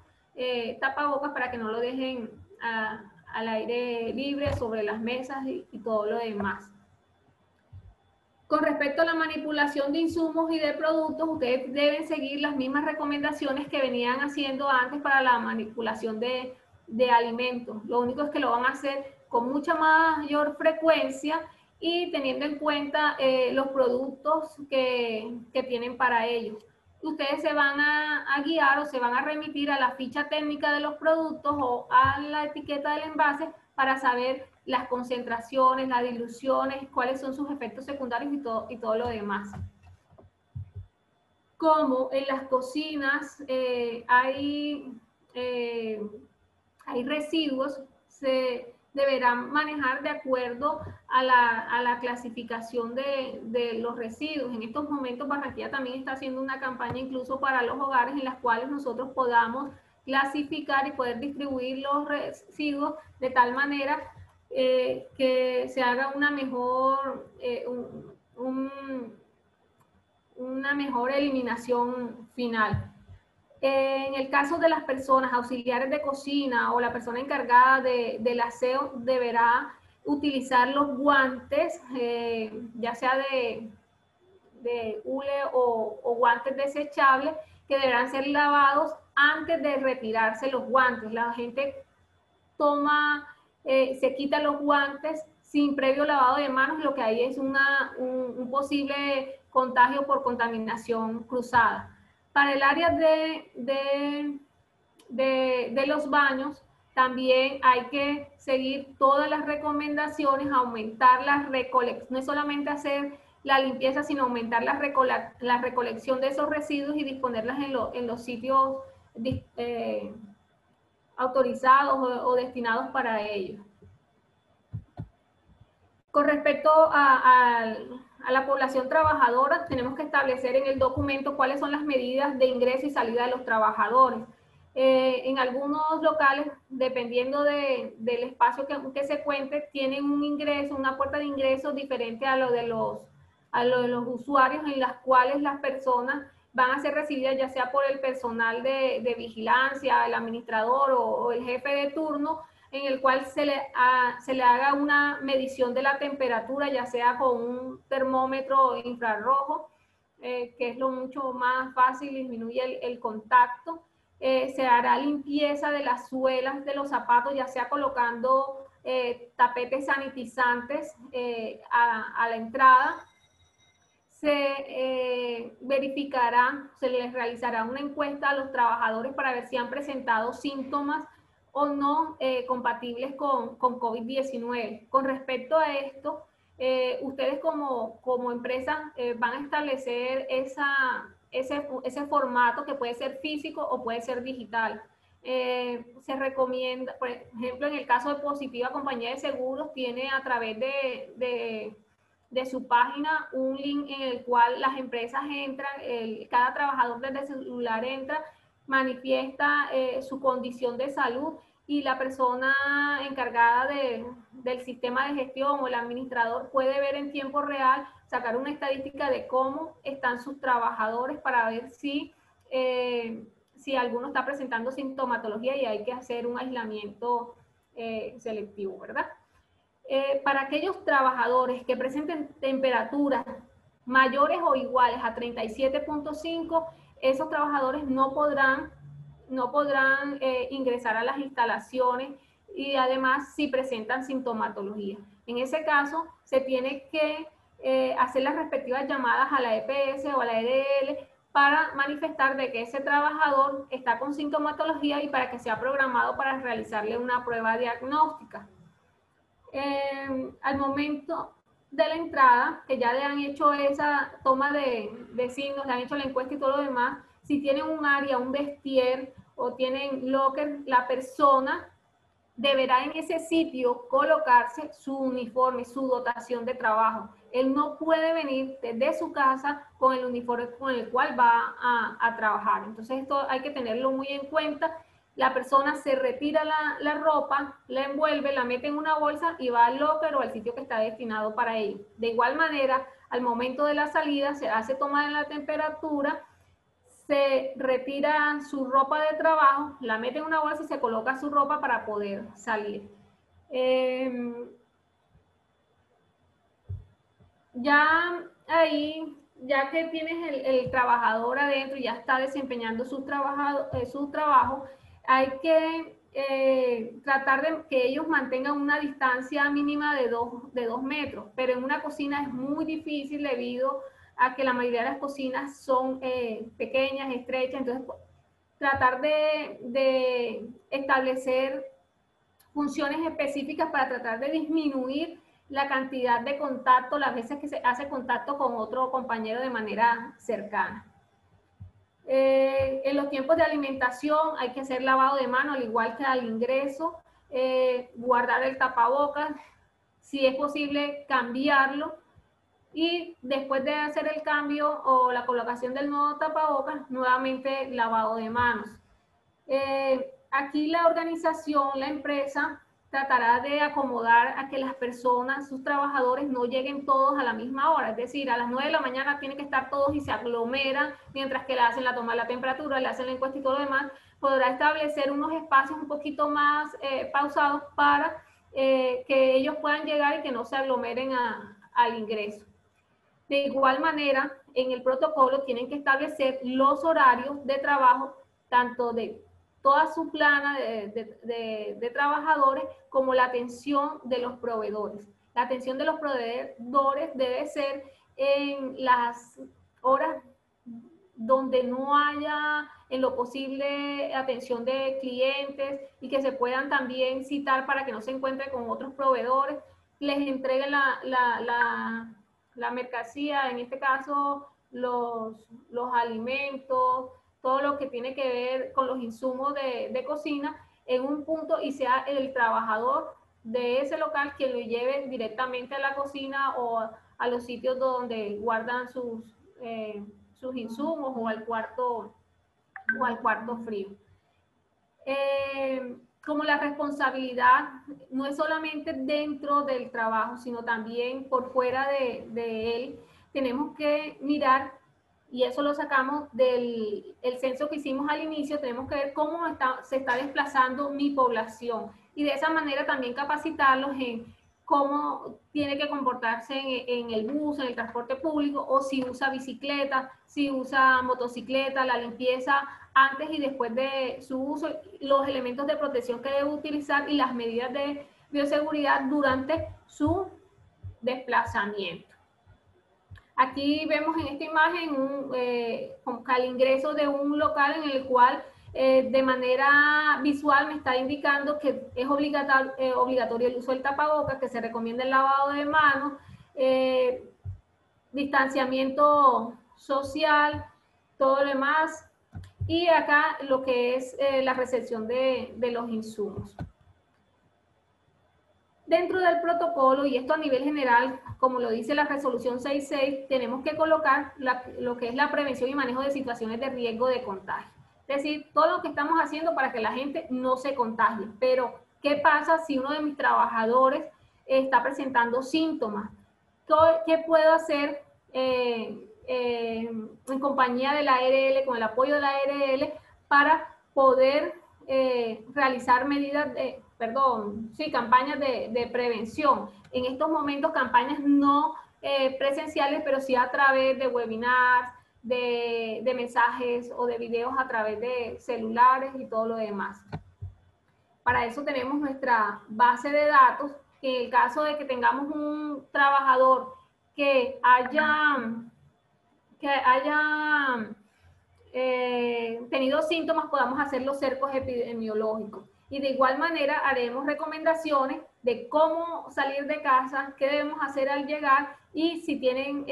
tapabocas para que no lo dejen al aire libre sobre las mesas y todo lo demás. Con respecto a la manipulación de insumos y de productos, ustedes deben seguir las mismas recomendaciones que venían haciendo antes para la manipulación de alimentos. Lo único es que lo van a hacer con mucha mayor frecuencia y teniendo en cuenta los productos que tienen para ello. Ustedes se van a guiar o se van a remitir a la ficha técnica de los productos o a la etiqueta del envase para saber las concentraciones, las diluciones, cuáles son sus efectos secundarios y todo lo demás. Como en las cocinas hay residuos, se deberán manejar de acuerdo a la clasificación de los residuos. En estos momentos Barranquilla también está haciendo una campaña incluso para los hogares en las cuales nosotros podamos clasificar y poder distribuir los residuos de tal manera que se haga una mejor, una mejor eliminación final. En el caso de las personas auxiliares de cocina o la persona encargada del aseo deberá utilizar los guantes, ya sea de hule o guantes desechables, que deberán ser lavados antes de retirarse los guantes. La gente se quita los guantes sin previo lavado de manos, lo que hay es un posible contagio por contaminación cruzada. Para el área de los baños, también hay que seguir todas las recomendaciones, aumentar la recolección, no es solamente hacer la limpieza, sino aumentar la recolección de esos residuos y disponerlas en los sitios autorizados o destinados para ello. Con respecto a la población trabajadora, tenemos que establecer en el documento cuáles son las medidas de ingreso y salida de los trabajadores. En algunos locales, dependiendo del espacio que se cuente, tienen un ingreso, una puerta de ingreso diferente a lo de los usuarios, en las cuales las personas van a ser recibidas ya sea por el personal de vigilancia, el administrador o el jefe de turno, en el cual se le haga una medición de la temperatura, ya sea con un termómetro infrarrojo, que es lo mucho más fácil, disminuye el contacto. Se hará limpieza de las suelas de los zapatos, ya sea colocando tapetes sanitizantes a la entrada. Se verificará, se les realizará una encuesta a los trabajadores para ver si han presentado síntomas o no compatibles con COVID-19. Con respecto a esto, ustedes como empresa van a establecer ese formato que puede ser físico o puede ser digital. Se recomienda, por ejemplo, en el caso de Positiva Compañía de Seguros, tiene a través de su página un link en el cual las empresas entran, cada trabajador desde su celular entra, manifiesta su condición de salud y la persona encargada del sistema de gestión o el administrador puede ver en tiempo real, sacar una estadística de cómo están sus trabajadores para ver si alguno está presentando sintomatología y hay que hacer un aislamiento selectivo, ¿verdad? Para aquellos trabajadores que presenten temperaturas mayores o iguales a 37.5, esos trabajadores no podrán ingresar a las instalaciones y además si presentan sintomatología. En ese caso, se tiene que hacer las respectivas llamadas a la EPS o a la EDL para manifestar de que ese trabajador está con sintomatología y para que sea programado para realizarle una prueba diagnóstica. Al momento de la entrada, que ya le han hecho esa toma de signos, le han hecho la encuesta y todo lo demás, si tienen un área, un vestier o tienen locker, la persona deberá en ese sitio colocarse su uniforme, su dotación de trabajo. Él no puede venir desde su casa con el uniforme con el cual va a trabajar. Entonces esto hay que tenerlo muy en cuenta. La persona se retira la ropa, la envuelve, la mete en una bolsa y va al locker o al sitio que está destinado para ello. De igual manera, al momento de la salida se hace toma de la temperatura, se retira su ropa de trabajo, la mete en una bolsa y se coloca su ropa para poder salir. Ya ahí, ya que tienes el trabajador adentro y ya está desempeñando su trabajo, hay que tratar de que ellos mantengan una distancia mínima de 2 metros, pero en una cocina es muy difícil debido a que la mayoría de las cocinas son pequeñas, estrechas, entonces tratar de establecer funciones específicas para tratar de disminuir la cantidad de contacto, las veces que se hace contacto con otro compañero de manera cercana. En los tiempos de alimentación hay que hacer lavado de mano, al igual que al ingreso, guardar el tapabocas, si es posible cambiarlo, y después de hacer el cambio o la colocación del nuevo tapabocas, nuevamente lavado de manos. Aquí la organización, la empresa, tratará de acomodar a que las personas, sus trabajadores, no lleguen todos a la misma hora. Es decir, a las 9 de la mañana tienen que estar todos y se aglomeran mientras que le hacen la toma de la temperatura, le hacen la encuesta y todo lo demás. Podrá establecer unos espacios un poquito más pausados para que ellos puedan llegar y que no se aglomeren al ingreso. De igual manera, en el protocolo tienen que establecer los horarios de trabajo, tanto de toda su plana de trabajadores como la atención de los proveedores. La atención de los proveedores debe ser en las horas donde no haya en lo posible atención de clientes y que se puedan también citar para que no se encuentren con otros proveedores, les entreguen la mercancía, en este caso los alimentos, todo lo que tiene que ver con los insumos de cocina en un punto y sea el trabajador de ese local quien lo lleve directamente a la cocina o a los sitios donde guardan sus insumos o al cuarto frío. Como la responsabilidad no es solamente dentro del trabajo, sino también por fuera de él, tenemos que mirar, y eso lo sacamos del censo que hicimos al inicio, tenemos que ver cómo se está desplazando mi población y de esa manera también capacitarlos en cómo tiene que comportarse en el bus, en el transporte público, o si usa bicicleta, si usa motocicleta, la limpieza antes y después de su uso, los elementos de protección que debe utilizar y las medidas de bioseguridad durante su desplazamiento. Aquí vemos en esta imagen el ingreso de un local en el cual de manera visual me está indicando que es obligatorio el uso del tapabocas, que se recomienda el lavado de manos, distanciamiento social, todo lo demás, y acá lo que es la recepción de los insumos. Dentro del protocolo, y esto a nivel general, como lo dice la resolución 66, tenemos que colocar lo que es la prevención y manejo de situaciones de riesgo de contagio. Es decir, todo lo que estamos haciendo para que la gente no se contagie. Pero, ¿qué pasa si uno de mis trabajadores está presentando síntomas. ¿Qué puedo hacer en compañía de la ARL, con el apoyo de la ARL, para poder realizar campañas de prevención? En estos momentos, campañas no presenciales, pero sí a través de webinars, de mensajes o de videos a través de celulares y todo lo demás. Para eso tenemos nuestra base de datos, que en el caso de que tengamos un trabajador que haya tenido síntomas, podamos hacer los cercos epidemiológicos. Y de igual manera haremos recomendaciones de cómo salir de casa, qué debemos hacer al llegar y si tienen,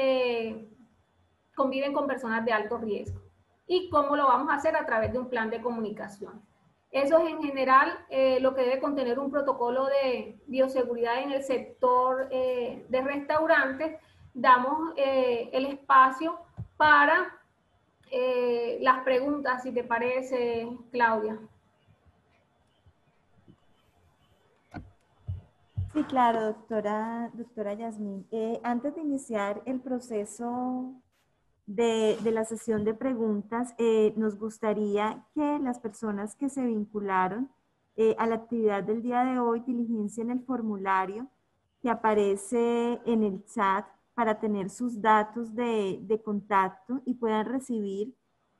conviven con personas de alto riesgo. Y cómo lo vamos a hacer a través de un plan de comunicación. Eso es en general lo que debe contener un protocolo de bioseguridad en el sector de restaurantes. Damos el espacio para las preguntas, si te parece, Claudia. Sí, claro, doctora Yasmín. Antes de iniciar el proceso de la sesión de preguntas, nos gustaría que las personas que se vincularon a la actividad del día de hoy diligencien el formulario que aparece en el chat para tener sus datos de contacto y puedan recibir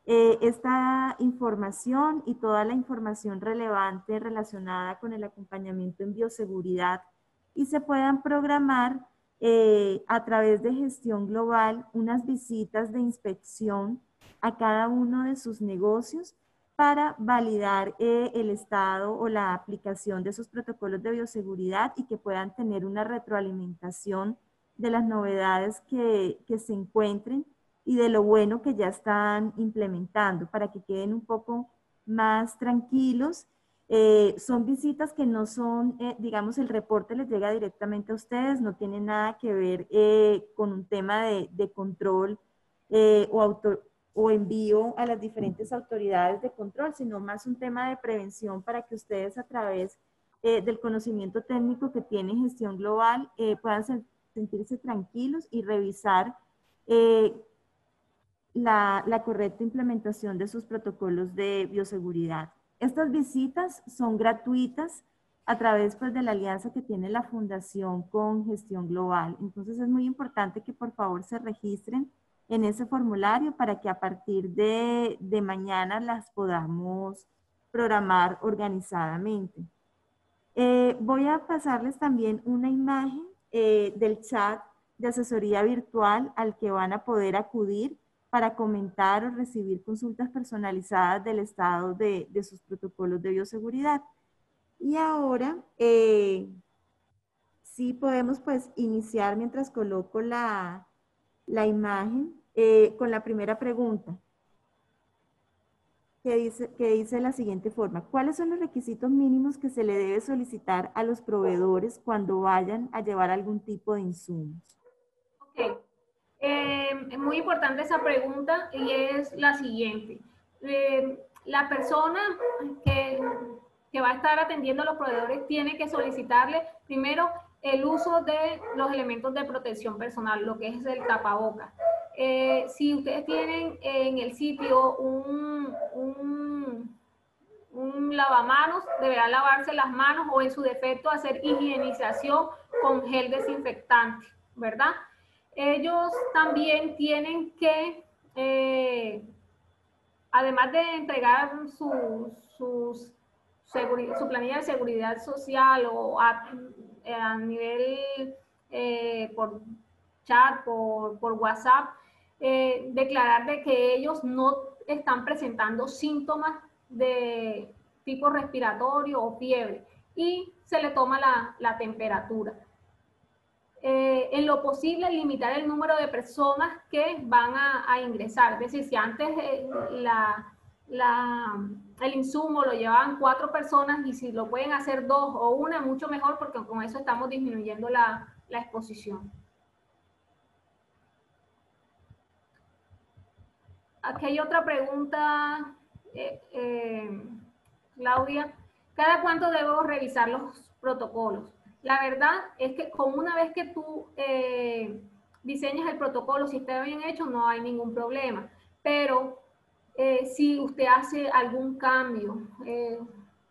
esta información y toda la información relevante relacionada con el acompañamiento en bioseguridad y se puedan programar a través de gestión global unas visitas de inspección a cada uno de sus negocios para validar el estado o la aplicación de sus protocolos de bioseguridad y que puedan tener una retroalimentación de las novedades que se encuentren y de lo bueno que ya están implementando para que queden un poco más tranquilos. Son visitas que no son, digamos, el reporte les llega directamente a ustedes, no tiene nada que ver con un tema de control o envío a las diferentes autoridades de control, sino más un tema de prevención para que ustedes a través del conocimiento técnico que tiene gestión global puedan sentirse tranquilos y revisar la correcta implementación de sus protocolos de bioseguridad. Estas visitas son gratuitas a través pues, de la alianza que tiene la Fundación con Gestión Global. Entonces es muy importante que por favor se registren en ese formulario para que a partir de mañana las podamos programar organizadamente. Voy a pasarles también una imagen del chat de asesoría virtual al que van a poder acudir para comentar o recibir consultas personalizadas del estado de sus protocolos de bioseguridad. Y ahora sí podemos pues iniciar mientras coloco la imagen con la primera pregunta que dice de la siguiente forma: ¿cuáles son los requisitos mínimos que se le debe solicitar a los proveedores cuando vayan a llevar algún tipo de insumos? Ok. Es muy importante esa pregunta y es la siguiente. La persona que va a estar atendiendo a los proveedores tiene que solicitarle primero el uso de los elementos de protección personal, lo que es el tapabocas. Si ustedes tienen en el sitio un lavamanos, deberán lavarse las manos o en su defecto hacer higienización con gel desinfectante, ¿verdad? Ellos también tienen que, además de entregar su planilla de seguridad social o a nivel por chat, por WhatsApp, declarar de que ellos no están presentando síntomas de tipo respiratorio o fiebre y se le toma la temperatura. En lo posible limitar el número de personas que van a ingresar. Es decir, si antes el insumo lo llevaban 4 personas y si lo pueden hacer 2 o 1, mucho mejor porque con eso estamos disminuyendo la exposición. Aquí hay otra pregunta, Claudia. ¿Cada cuánto debo revisar los protocolos? La verdad es que con una vez que tú diseñas el protocolo, si está bien hecho, no hay ningún problema. Pero si usted hace algún cambio,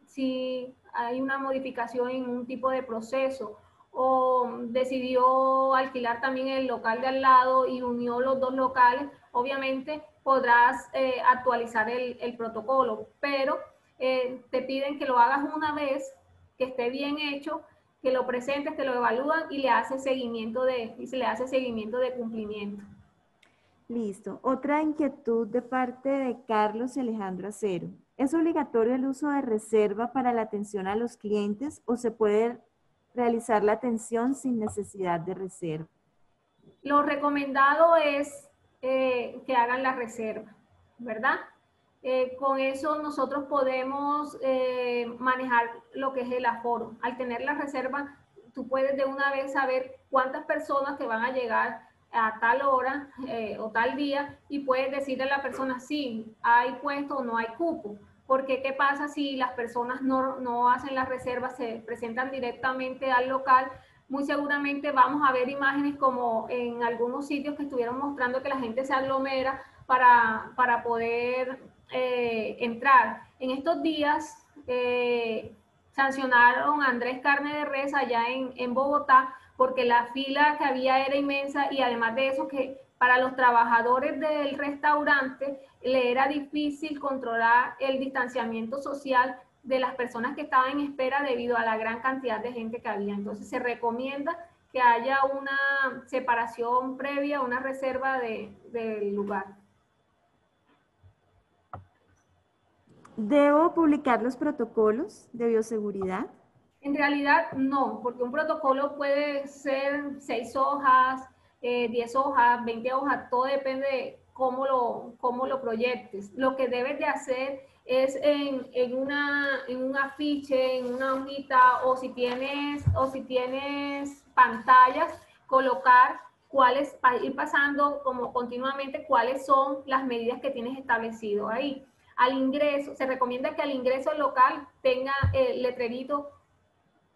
si hay una modificación en un tipo de proceso o decidió alquilar también el local de al lado y unió los dos locales, obviamente podrás actualizar el protocolo, pero te piden que lo hagas una vez, que esté bien hecho, que lo presentes, que lo evalúan y se le hace seguimiento de cumplimiento. Listo. Otra inquietud de parte de Carlos y Alejandro Acero. ¿Es obligatorio el uso de reserva para la atención a los clientes o se puede realizar la atención sin necesidad de reserva? Lo recomendado es que hagan la reserva, ¿verdad? Con eso nosotros podemos manejar lo que es el aforo. Al tener la reserva, tú puedes de una vez saber cuántas personas te van a llegar a tal hora o tal día y puedes decirle a la persona si hay puesto o no hay cupo. Porque ¿qué pasa si las personas no hacen la reserva, se presentan directamente al local? Muy seguramente vamos a ver imágenes como en algunos sitios que estuvieron mostrando que la gente se aglomera para poder entrar. En estos días sancionaron a Andrés Carne de Res allá en Bogotá porque la fila que había era inmensa y además de eso que para los trabajadores del restaurante le era difícil controlar el distanciamiento social de las personas que estaban en espera debido a la gran cantidad de gente que había. Entonces se recomienda que haya una separación previa, una reserva del lugar. ¿Debo publicar los protocolos de bioseguridad? En realidad no, porque un protocolo puede ser 6 hojas, 10 hojas, 20 hojas, todo depende de cómo lo proyectes. Lo que debes de hacer es en un afiche, en una hojita, o si tienes pantallas, colocar cuáles, ir pasando como continuamente cuáles son las medidas que tienes establecido ahí. Al ingreso, se recomienda que al ingreso al local tenga el letrerito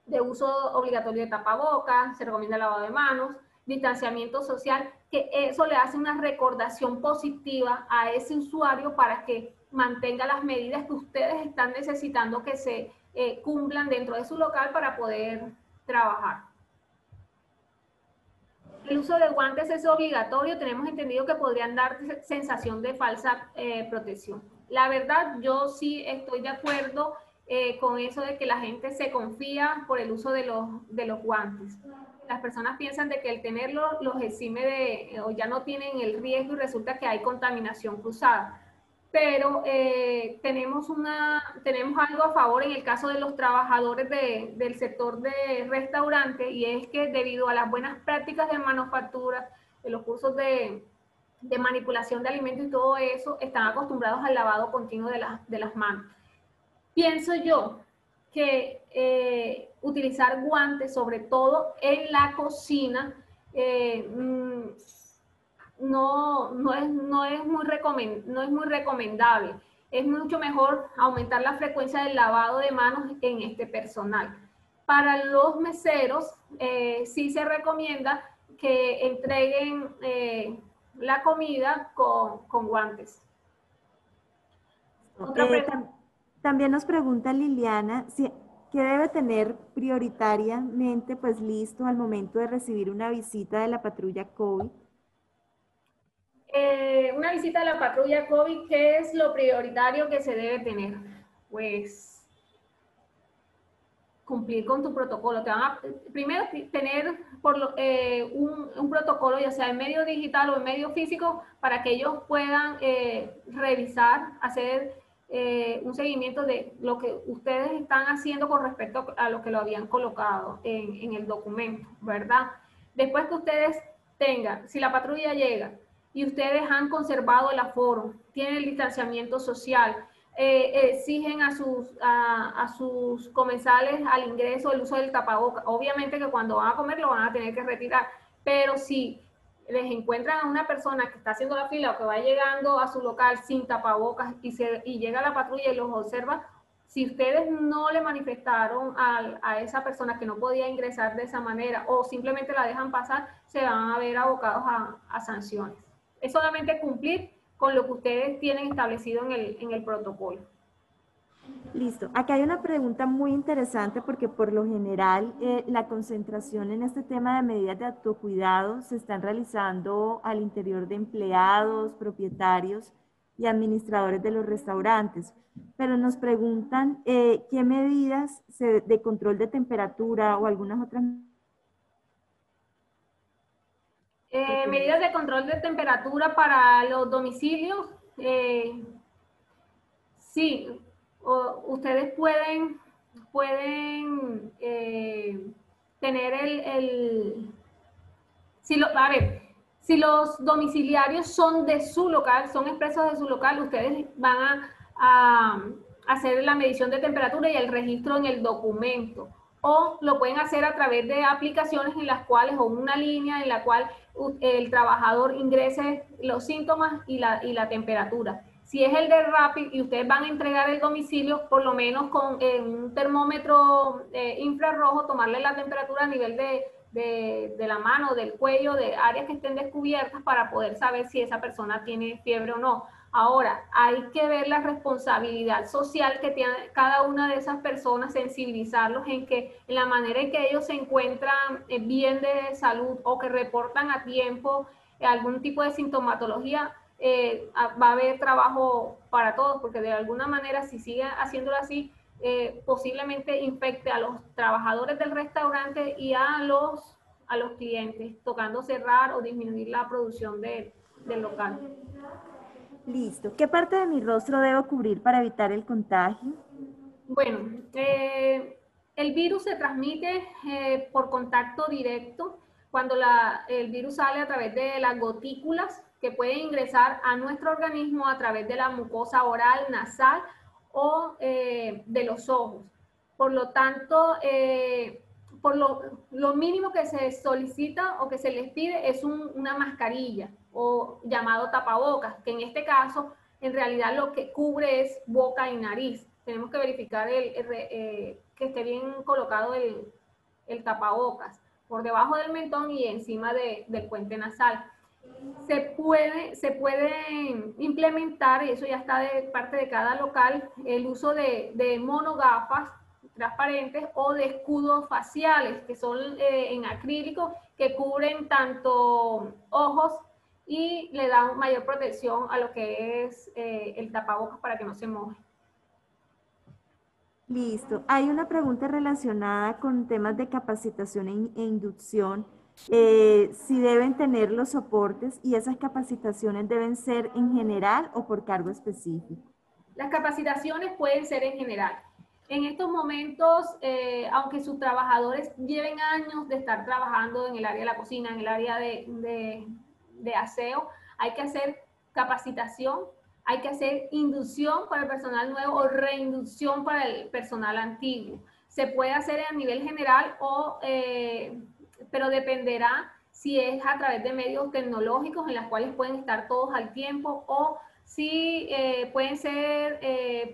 de uso obligatorio de tapabocas, se recomienda lavado de manos, distanciamiento social, que eso le hace una recordación positiva a ese usuario para que mantenga las medidas que ustedes están necesitando que se cumplan dentro de su local para poder trabajar. El uso de guantes es obligatorio, tenemos entendido que podrían dar sensación de falsa protección. La verdad, yo sí estoy de acuerdo con eso de que la gente se confía por el uso de los guantes. Las personas piensan de que el tenerlos los exime o ya no tienen el riesgo y resulta que hay contaminación cruzada. Pero tenemos algo a favor en el caso de los trabajadores del sector de restaurante, y es que debido a las buenas prácticas de manufactura, de los cursos de manipulación de alimentos y todo eso, están acostumbrados al lavado continuo de las manos. Pienso yo que utilizar guantes, sobre todo en la cocina, no es muy recomendable. Es mucho mejor aumentar la frecuencia del lavado de manos en este personal. Para los meseros, sí se recomienda que entreguen la comida con guantes. También nos pregunta Liliana qué debe tener prioritariamente pues listo al momento de recibir una visita de la patrulla COVID. Una visita a la patrulla COVID, ¿qué es lo prioritario que se debe tener? Pues cumplir con tu protocolo. Primero tener un protocolo, ya sea en medio digital o en medio físico, para que ellos puedan revisar, hacer un seguimiento de lo que ustedes están haciendo con respecto a lo que lo habían colocado en el documento, ¿verdad? Después que ustedes tengan, si la patrulla llega y ustedes han conservado el aforo, tienen el distanciamiento social, exigen a sus comensales al ingreso el uso del tapaboca. Obviamente que cuando van a comer lo van a tener que retirar, pero si les encuentran a una persona que está haciendo la fila o que va llegando a su local sin tapabocas y llega la patrulla y los observa, Si ustedes no le manifestaron a esa persona que no podía ingresar de esa manera o simplemente la dejan pasar, se van a ver abocados a sanciones. Es solamente cumplir con lo que ustedes tienen establecido en el protocolo. Listo. Acá hay una pregunta muy interesante porque por lo general la concentración en este tema de medidas de autocuidado se están realizando al interior de empleados, propietarios y administradores de los restaurantes. Pero nos preguntan qué medidas de control de temperatura o algunas otras medidas de control de temperatura para los domicilios. Sí, ustedes pueden tener si los domiciliarios son de su local, son expresos de su local, ustedes van a hacer la medición de temperatura y el registro en el documento. O lo pueden hacer a través de aplicaciones en las cuales, o una línea en la cual el trabajador ingrese los síntomas y la temperatura. Si es el de Rapid y ustedes van a entregar el domicilio, por lo menos con un termómetro infrarrojo, tomarle la temperatura a nivel de la mano, del cuello, de áreas que estén descubiertas para poder saber si esa persona tiene fiebre o no. Ahora, hay que ver la responsabilidad social que tiene cada una de esas personas, sensibilizarlos en la manera en que ellos se encuentran bien de salud o que reportan a tiempo algún tipo de sintomatología. Va a haber trabajo para todos, porque de alguna manera, si sigue haciéndolo así, posiblemente infecte a los trabajadores del restaurante y a los clientes, tocando cerrar o disminuir la producción del local. Listo. ¿Qué parte de mi rostro debo cubrir para evitar el contagio? Bueno, el virus se transmite por contacto directo cuando el virus sale a través de las gotículas que pueden ingresar a nuestro organismo a través de la mucosa oral, nasal o de los ojos. Por lo tanto, por lo mínimo que se solicita o que se les pide es una mascarilla o llamado tapabocas, que en este caso en realidad lo que cubre es boca y nariz. Tenemos que verificar que esté bien colocado el tapabocas por debajo del mentón y encima del puente nasal. Se puede implementar, y eso ya está de parte de cada local, el uso de monogafas transparentes o de escudos faciales, que son en acrílico, que cubren tanto ojos y le dan mayor protección a lo que es el tapabocas para que no se moje. Listo. Hay una pregunta relacionada con temas de capacitación e inducción. Si deben tener los soportes y esas capacitaciones deben ser en general o por cargo específico. Las capacitaciones pueden ser en general. En estos momentos, aunque sus trabajadores lleven años de estar trabajando en el área de la cocina, en el área de aseo, hay que hacer capacitación, hay que hacer inducción para el personal nuevo o reinducción para el personal antiguo. Se puede hacer a nivel general pero dependerá si es a través de medios tecnológicos en los cuales pueden estar todos al tiempo o si pueden ser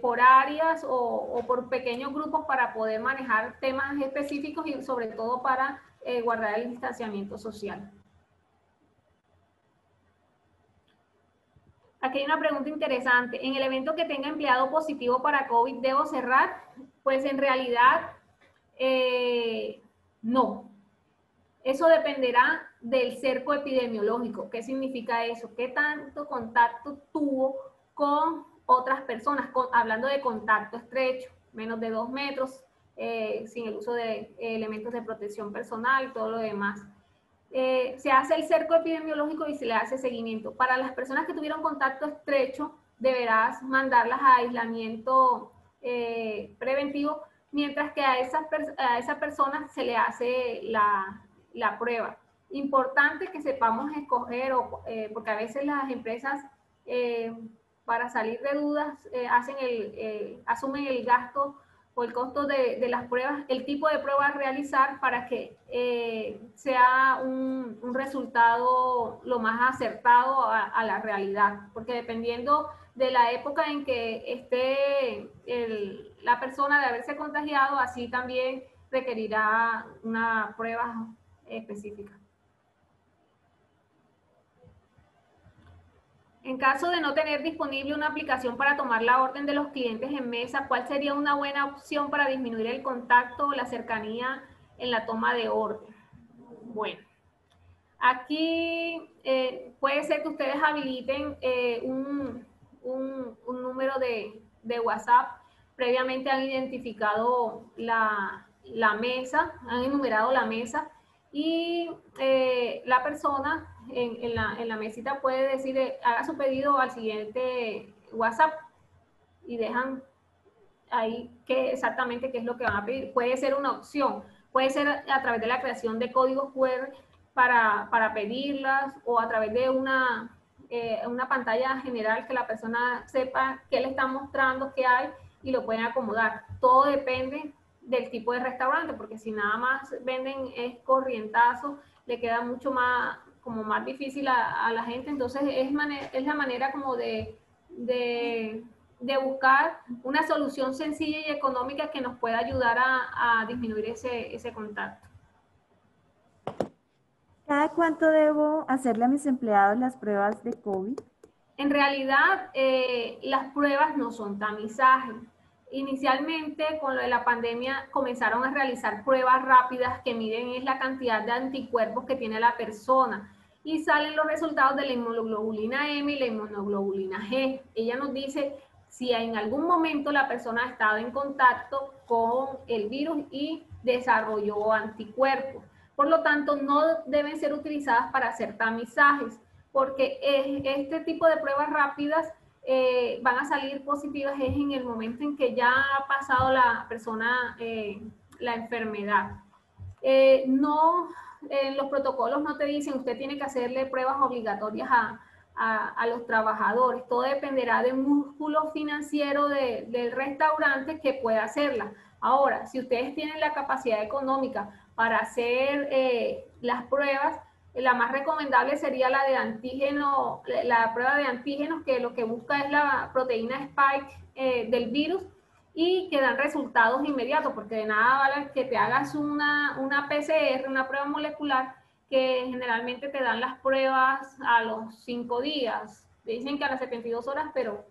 por áreas o por pequeños grupos para poder manejar temas específicos y sobre todo para guardar el distanciamiento social. Aquí hay una pregunta interesante. En el evento que tenga empleado positivo para COVID, ¿debo cerrar? Pues en realidad, no. Eso dependerá del cerco epidemiológico. ¿Qué significa eso? ¿Qué tanto contacto tuvo con otras personas? Hablando de contacto estrecho, menos de 2 metros, sin el uso de elementos de protección personal y todo lo demás. Se hace el cerco epidemiológico y se le hace seguimiento. Para las personas que tuvieron contacto estrecho, deberás mandarlas a aislamiento preventivo, mientras que a esa persona se le hace la prueba. Importante que sepamos escoger, porque a veces las empresas, para salir de dudas, asumen el gasto o el costo de las pruebas, el tipo de prueba a realizar para que sea un resultado lo más acertado a la realidad, porque dependiendo de la época en que esté la persona de haberse contagiado, así también requerirá una prueba específica. En caso de no tener disponible una aplicación para tomar la orden de los clientes en mesa, ¿cuál sería una buena opción para disminuir el contacto o la cercanía en la toma de orden? Bueno, aquí puede ser que ustedes habiliten un número de WhatsApp. Previamente han identificado la mesa, han enumerado la mesa y la persona en la mesita puede decir, haga su pedido al siguiente WhatsApp y dejan ahí exactamente qué es lo que van a pedir. Puede ser una opción, puede ser a través de la creación de códigos QR para pedirlas o a través de una pantalla general que la persona sepa qué le están mostrando, qué hay y lo pueden acomodar. Todo depende del tipo de restaurante, porque si nada más venden es corrientazo, le queda mucho más, como más difícil a la gente. Entonces es la manera como de buscar una solución sencilla y económica que nos pueda ayudar a disminuir ese contacto. ¿Cada cuánto debo hacerle a mis empleados las pruebas de COVID? En realidad, las pruebas no son tamizaje. Inicialmente, con lo de la pandemia, comenzaron a realizar pruebas rápidas que miden la cantidad de anticuerpos que tiene la persona y salen los resultados de la inmunoglobulina M y la inmunoglobulina G. Ella nos dice si en algún momento la persona ha estado en contacto con el virus y desarrolló anticuerpos. Por lo tanto, no deben ser utilizadas para hacer tamizajes, porque este tipo de pruebas rápidas van a salir positivas es en el momento en que ya ha pasado la persona la enfermedad. No, los protocolos no te dicen usted tiene que hacerle pruebas obligatorias a los trabajadores. Todo dependerá del músculo financiero del restaurante que pueda hacerla. Ahora, si ustedes tienen la capacidad económica para hacer las pruebas, la más recomendable sería la de antígeno, la prueba de antígenos, que lo que busca es la proteína spike del virus y que dan resultados inmediatos, porque de nada vale que te hagas una PCR, una prueba molecular, que generalmente te dan las pruebas a los 5 días. Dicen que a las 72 horas, pero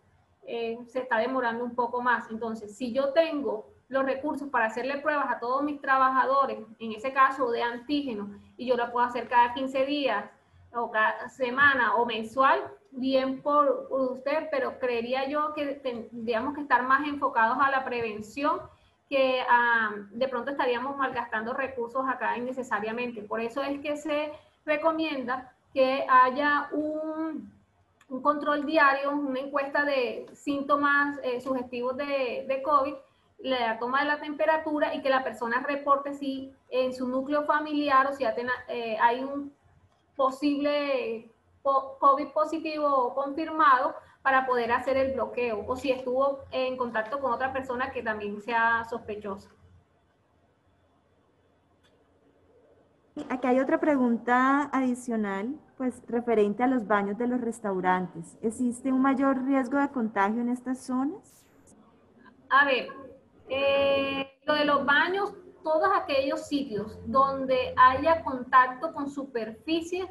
se está demorando un poco más. Entonces, si yo tengo los recursos para hacerle pruebas a todos mis trabajadores, en ese caso de antígeno, y yo la puedo hacer cada 15 días, o cada semana, o mensual, bien por usted, pero creería yo que tendríamos que estar más enfocados a la prevención, que de pronto estaríamos malgastando recursos acá innecesariamente. Por eso es que se recomienda que haya un control diario, una encuesta de síntomas sugestivos de COVID, la toma de la temperatura y que la persona reporte si en su núcleo familiar o si hay un posible COVID positivo o confirmado para poder hacer el bloqueo, o si estuvo en contacto con otra persona que también sea sospechosa. Aquí hay otra pregunta adicional, pues referente a los baños de los restaurantes. ¿Existe un mayor riesgo de contagio en estas zonas? A ver, lo de los baños, todos aquellos sitios donde haya contacto con superficie,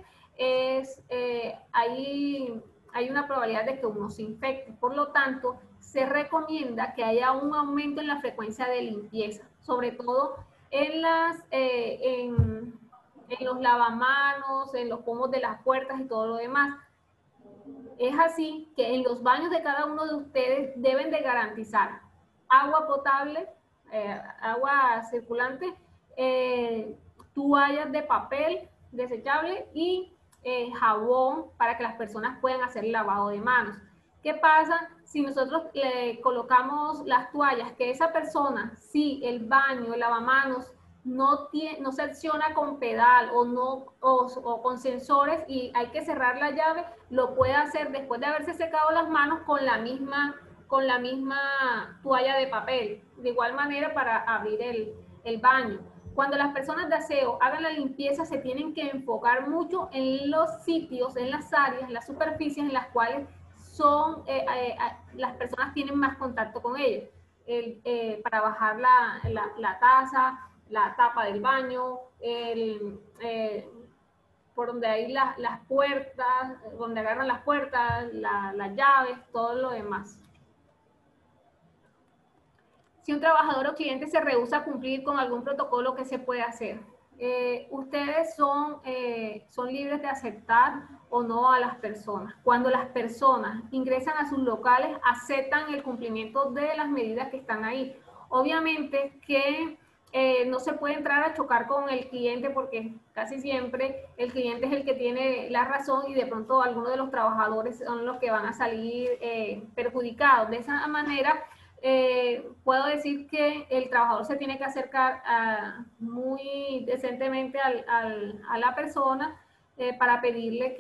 hay una probabilidad de que uno se infecte. Por lo tanto, se recomienda que haya un aumento en la frecuencia de limpieza, sobre todo en los lavamanos, en los pomos de las puertas y todo lo demás. Es así que en los baños de cada uno de ustedes deben de garantizar agua potable, agua circulante, toallas de papel desechable y jabón para que las personas puedan hacer el lavado de manos. ¿Qué pasa si nosotros le colocamos las toallas? Que esa persona, si el baño, el lavamanos, no se acciona con pedal o con sensores y hay que cerrar la llave, lo puede hacer después de haberse secado las manos con la misma toalla de papel. De igual manera para abrir el baño. Cuando las personas de aseo hagan la limpieza, se tienen que enfocar mucho en los sitios, en las áreas, en las superficies en las cuales las personas tienen más contacto con ellos. para bajar la taza, la tapa del baño, por donde hay las puertas, donde agarran las puertas, las llaves, todo lo demás. Si un trabajador o cliente se rehúsa a cumplir con algún protocolo, ¿qué se puede hacer? Ustedes son libres de aceptar o no a las personas. Cuando las personas ingresan a sus locales, aceptan el cumplimiento de las medidas que están ahí. Obviamente que no se puede entrar a chocar con el cliente porque casi siempre el cliente es el que tiene la razón y de pronto algunos de los trabajadores son los que van a salir perjudicados. De esa manera, puedo decir que el trabajador se tiene que acercar muy decentemente a la persona para pedirle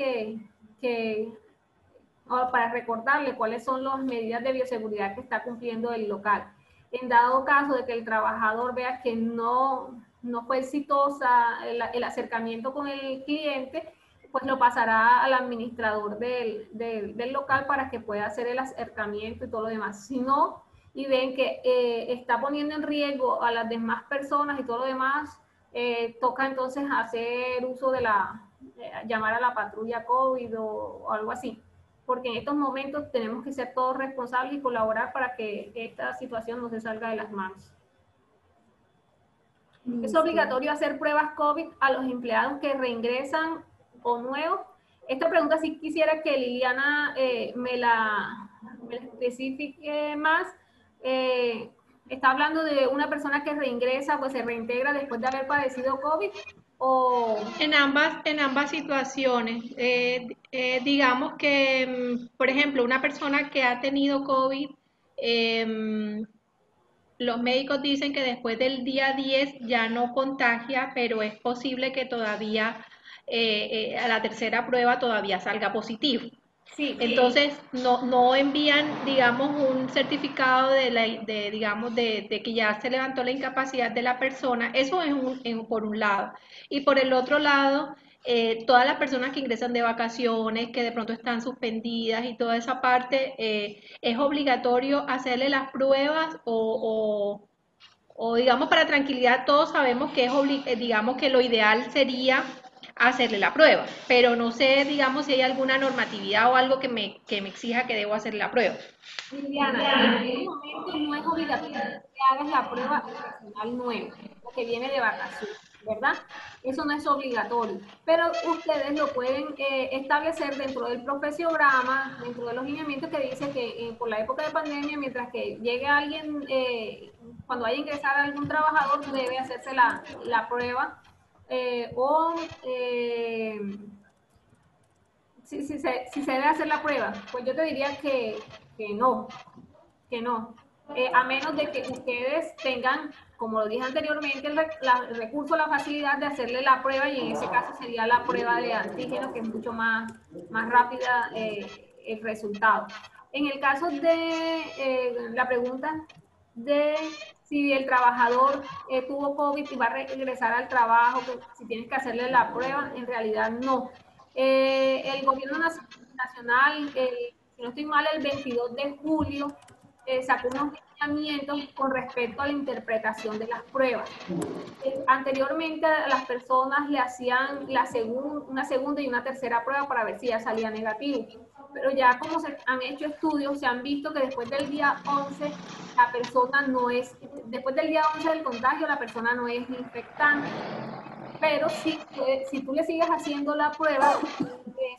o para recordarle cuáles son las medidas de bioseguridad que está cumpliendo el local. En dado caso de que el trabajador vea que no fue exitosa el acercamiento con el cliente, pues lo pasará al administrador del local para que pueda hacer el acercamiento y todo lo demás. Si no, y ven que está poniendo en riesgo a las demás personas y todo lo demás, toca entonces hacer uso de llamar a la patrulla COVID o algo así. Porque en estos momentos tenemos que ser todos responsables y colaborar para que esta situación no se salga de las manos. ¿Es obligatorio hacer pruebas COVID a los empleados que reingresan o nuevos? Esta pregunta sí quisiera que Liliana me la especifique más. ¿Está hablando de una persona que reingresa, pues se reintegra después de haber padecido COVID? ¿O? En ambas situaciones. Digamos que, por ejemplo, una persona que ha tenido COVID, los médicos dicen que después del día 10 ya no contagia, pero es posible que todavía a la tercera prueba todavía salga positivo. Sí, entonces no envían, digamos, un certificado de que ya se levantó la incapacidad de la persona. Eso es por un lado. Y por el otro lado, todas las personas que ingresan de vacaciones, que de pronto están suspendidas y toda esa parte, es obligatorio hacerle las pruebas o digamos, para tranquilidad, todos sabemos que digamos que lo ideal sería hacerle la prueba, pero no sé, digamos, si hay alguna normatividad o algo que me exija que debo hacerle la prueba. Liliana, en este momento no es obligatorio que hagas la prueba al personal nuevo o que viene de vacaciones, ¿verdad? Eso no es obligatorio, pero ustedes lo pueden establecer dentro del profesiograma, dentro de los lineamientos que dice que por la época de pandemia, mientras que llegue alguien, cuando vaya a ingresar algún trabajador, debe hacerse la prueba si se debe hacer la prueba, pues yo te diría que no, a menos de que ustedes tengan, como lo dije anteriormente, el recurso, la facilidad de hacerle la prueba y en ese caso sería la prueba de antígeno, que es mucho más rápida el resultado. En el caso de la pregunta de si el trabajador tuvo COVID y va a regresar al trabajo, si tienes que hacerle la prueba, en realidad no. El gobierno nacional, si no estoy mal, el 22 de julio, sacó unos lineamientos con respecto a la interpretación de las pruebas. Anteriormente a las personas le hacían una segunda y una tercera prueba para ver si ya salía negativo. Pero ya como se han hecho estudios, se han visto que después del día 11, la persona no es, después del día 11 del contagio, la persona no es infectante. Pero si tú le sigues haciendo la prueba,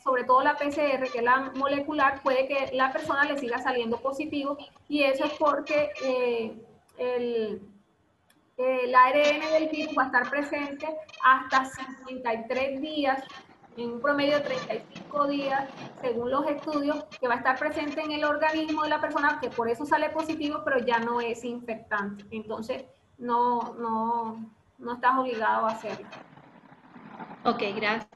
sobre todo la PCR, que es la molecular, puede que la persona le siga saliendo positivo y eso es porque el ARN del virus va a estar presente hasta 53 días, en un promedio de 35 días, según los estudios, que va a estar presente en el organismo de la persona, que por eso sale positivo, pero ya no es infectante. Entonces, no estás obligado a hacerlo. Ok, gracias.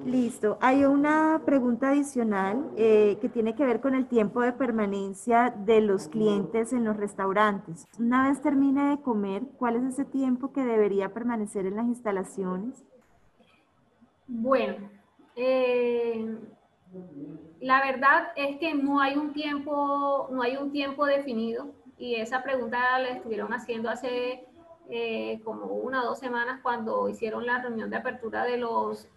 Listo. Hay una pregunta adicional que tiene que ver con el tiempo de permanencia de los clientes en los restaurantes. Una vez termine de comer, ¿cuál es ese tiempo que debería permanecer en las instalaciones? Bueno, la verdad es que no hay un tiempo definido. y esa pregunta la estuvieron haciendo hace como 1 o 2 semanas cuando hicieron la reunión de apertura de los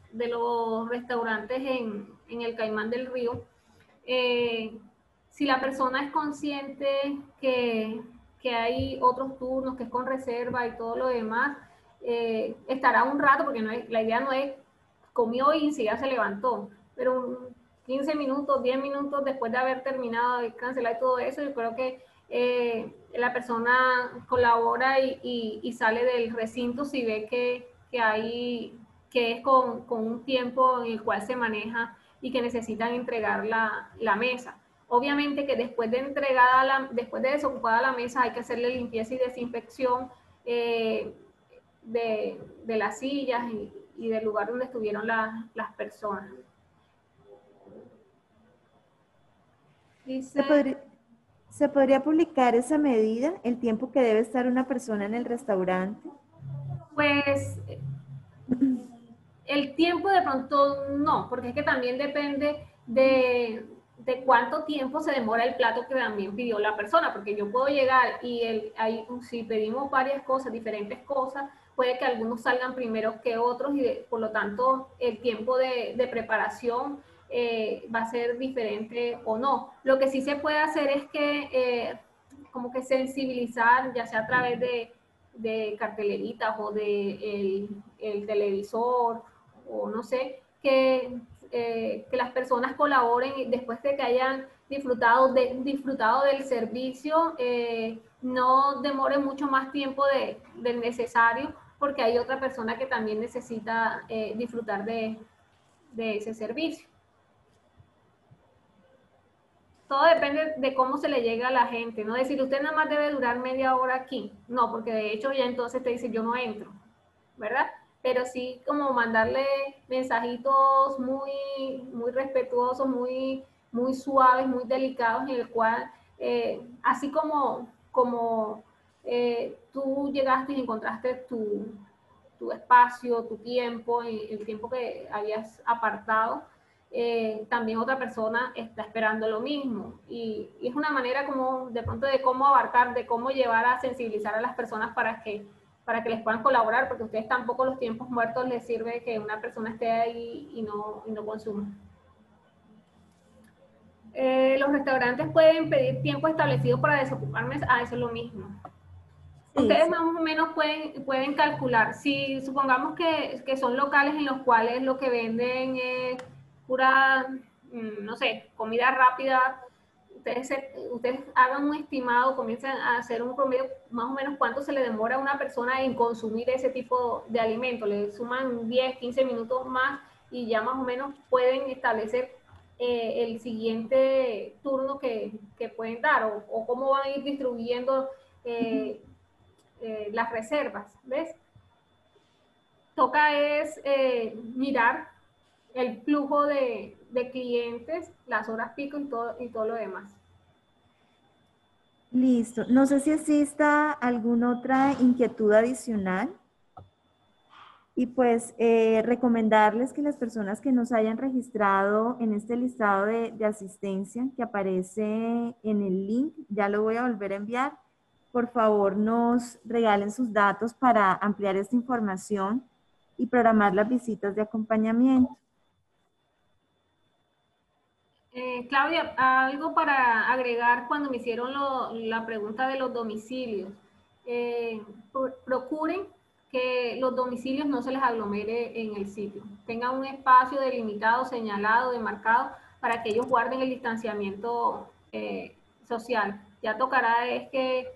restaurantes en el Caimán del Río. Si la persona es consciente que hay otros turnos, que es con reserva y todo lo demás, estará un rato, porque la idea no es comió y enseguida se levantó, pero 15 minutos, 10 minutos después de haber terminado de cancelar todo eso, yo creo que la persona colabora y sale del recinto si ve que es con un tiempo en el cual se maneja y que necesitan entregar la mesa. Obviamente que después de desocupada la mesa hay que hacerle limpieza y desinfección de las sillas y del lugar donde estuvieron las personas. Dice, ¿Se podría publicar esa medida, el tiempo que debe estar una persona en el restaurante? pues el tiempo de pronto no, porque es que también depende de cuánto tiempo se demora el plato que también pidió la persona, porque yo puedo llegar y si pedimos varias cosas, diferentes cosas, puede que algunos salgan primero que otros y por lo tanto el tiempo de preparación va a ser diferente o no. Lo que sí se puede hacer es que como que sensibilizar, ya sea a través de carteleritas o de el televisor o no sé, que las personas colaboren después de que hayan disfrutado del servicio, no demore mucho más tiempo del necesario, porque hay otra persona que también necesita disfrutar de ese servicio. Todo depende de cómo se le llega a la gente, ¿no? Decir, usted nada más debe durar media hora aquí. No, porque de hecho ya entonces te dice, yo no entro, ¿verdad? Pero sí como mandarle mensajitos muy respetuosos, muy suaves, muy delicados, en el cual, así como tú llegaste y encontraste tu espacio, tu tiempo, el tiempo que habías apartado, también otra persona está esperando lo mismo. Y es una manera como de pronto de cómo abarcar, de cómo llevar a sensibilizar a las personas para que les puedan colaborar, porque a ustedes tampoco los tiempos muertos les sirve que una persona esté ahí y no consuma. Los restaurantes pueden pedir tiempo establecido para desocuparme. Eso es lo mismo. Sí, ustedes más o menos pueden calcular. Si supongamos que son locales en los cuales lo que venden es pura, no sé, comida rápida, ustedes hagan un estimado, comiencen a hacer un promedio, más o menos cuánto se le demora a una persona en consumir ese tipo de alimento. Le suman 10, 15 minutos más y ya más o menos pueden establecer el siguiente turno que pueden dar o cómo van a ir distribuyendo las reservas, ¿ves? Toca es mirar el flujo de clientes, las horas pico y todo lo demás. Listo. No sé si exista alguna otra inquietud adicional. Y pues recomendarles que las personas que nos hayan registrado en este listado de asistencia que aparece en el link, ya lo voy a volver a enviar, por favor nos regalen sus datos para ampliar esta información y programar las visitas de acompañamiento. Claudia, algo para agregar cuando me hicieron la pregunta de los domicilios. Procuren que los domicilios no se les aglomere en el sitio. Tengan un espacio delimitado, señalado, demarcado, para que ellos guarden el distanciamiento social. Ya tocará es que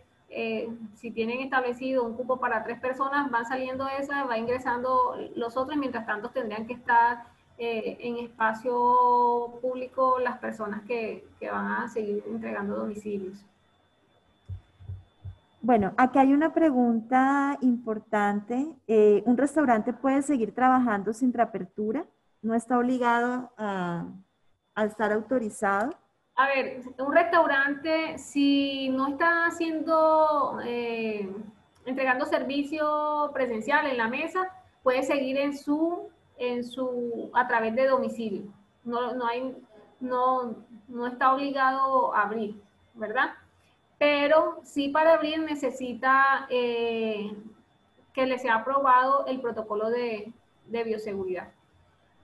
si tienen establecido un cupo para 3 personas, van saliendo esas, va ingresando los otros, mientras tanto tendrían que estar en espacio público las personas que van a seguir entregando domicilios. Bueno, aquí hay una pregunta importante. ¿Un restaurante puede seguir trabajando sin reapertura? ¿No está obligado a estar autorizado? A ver, un restaurante, si no está haciendo, entregando servicio presencial en la mesa, puede seguir a través de domicilio. No está obligado a abrir, ¿verdad? pero sí para abrir necesita que le sea aprobado el protocolo de bioseguridad.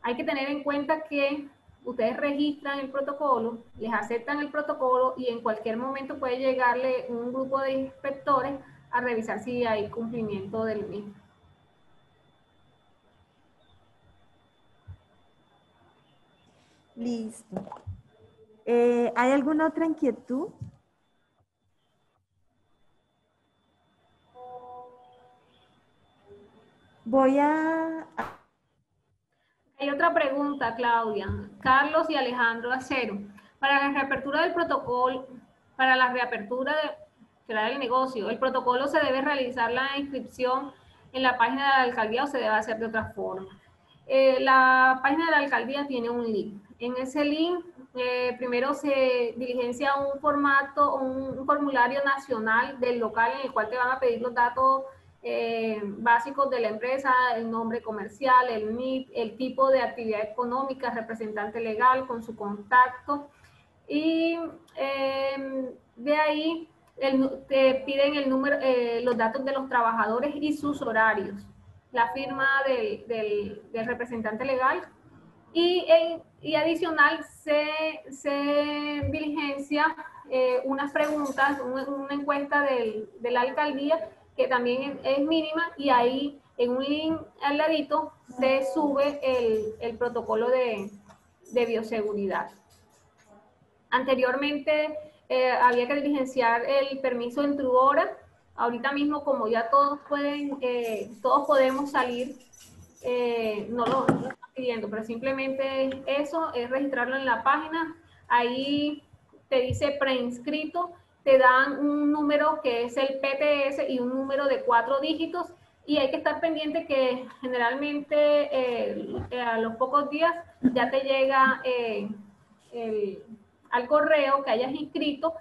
Hay que tener en cuenta que ustedes registran el protocolo, les aceptan el protocolo y en cualquier momento puede llegarle un grupo de inspectores a revisar si hay cumplimiento del mismo. Listo. ¿Hay alguna otra inquietud? Voy a... Hay otra pregunta, Claudia. Carlos y Alejandro Acero. Para la reapertura del protocolo, para la reapertura del negocio, ¿el protocolo se debe realizar la inscripción en la página de la alcaldía o se debe hacer de otra forma? La página de la alcaldía tiene un link. En ese link, primero se diligencia un formato, un formulario nacional del local en el cual te van a pedir los datos básicos de la empresa, el nombre comercial, el NIP, el tipo de actividad económica, representante legal con su contacto. Y de ahí te piden el número, los datos de los trabajadores y sus horarios, la firma del representante legal y adicional se diligencia unas preguntas, una encuesta de la alcaldía que también es mínima y ahí en un link al ladito se sube el protocolo de bioseguridad. Anteriormente había que diligenciar el permiso en Truora. Ahorita mismo, como ya todos todos podemos salir, no lo están pidiendo, pero simplemente eso es registrarlo en la página. Ahí te dice preinscrito, te dan un número que es el PTS y un número de 4 dígitos. Y hay que estar pendiente que generalmente a los pocos días ya te llega al correo que hayas inscrito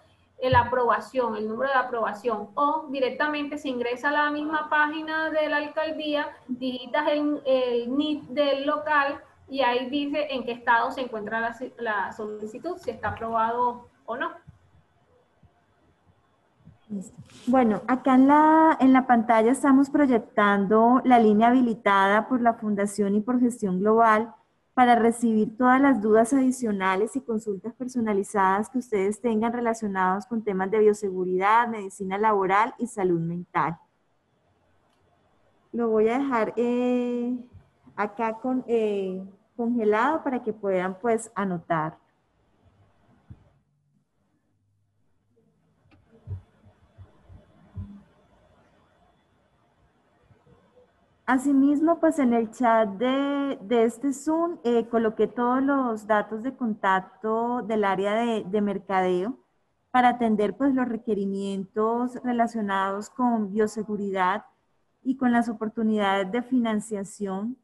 la aprobación, el número de aprobación, o directamente se ingresa a la misma página de la alcaldía, digitas el NIP del local y ahí dice en qué estado se encuentra la solicitud, si está aprobado o no. Bueno, acá en la pantalla estamos proyectando la línea habilitada por la Fundación y por Gestión Global para recibir todas las dudas adicionales y consultas personalizadas que ustedes tengan relacionados con temas de bioseguridad, medicina laboral y salud mental. Lo voy a dejar acá congelado para que puedan pues anotar. Asimismo, pues en el chat de este Zoom coloqué todos los datos de contacto del área de mercadeo para atender pues los requerimientos relacionados con bioseguridad y con las oportunidades de financiación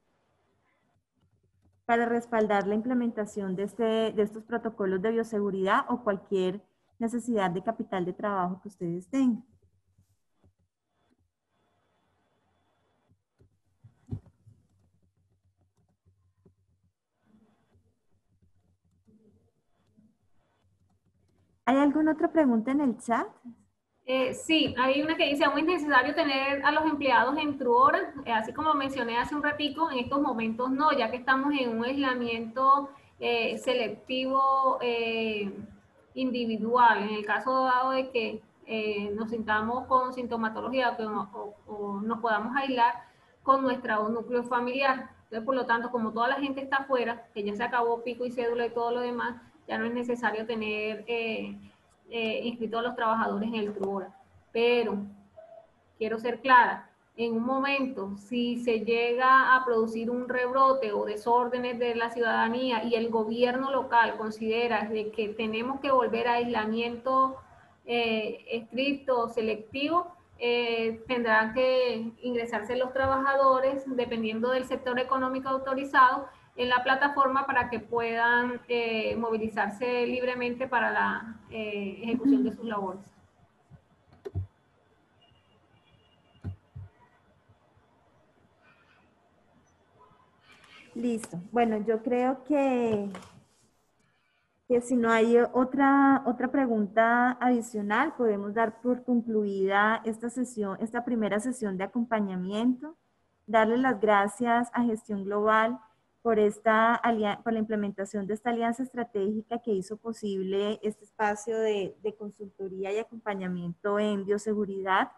para respaldar la implementación de estos protocolos de bioseguridad o cualquier necesidad de capital de trabajo que ustedes tengan. ¿Hay alguna otra pregunta en el chat? Sí, hay una que dice, ¿aún es necesario tener a los empleados en Truora? Así como mencioné hace un ratico, en estos momentos no, ya que estamos en un aislamiento selectivo individual. En el caso dado de que nos sintamos con sintomatología o nos podamos aislar con nuestro núcleo familiar. Entonces, por lo tanto, como toda la gente está afuera, que ya se acabó pico y cédula y todo lo demás, ya no es necesario tener inscritos a los trabajadores en el Truora. Pero quiero ser clara, en un momento, si se llega a producir un rebrote o desórdenes de la ciudadanía y el gobierno local considera de que tenemos que volver a aislamiento estricto, selectivo, tendrán que ingresarse los trabajadores, dependiendo del sector económico autorizado, en la plataforma para que puedan movilizarse libremente para la ejecución de sus labores. Listo. Bueno, yo creo que que si no hay otra pregunta adicional, podemos dar por concluida esta sesión, esta primera sesión de acompañamiento. Darle las gracias a Gestión Global por la implementación de esta alianza estratégica que hizo posible este espacio de consultoría y acompañamiento en bioseguridad,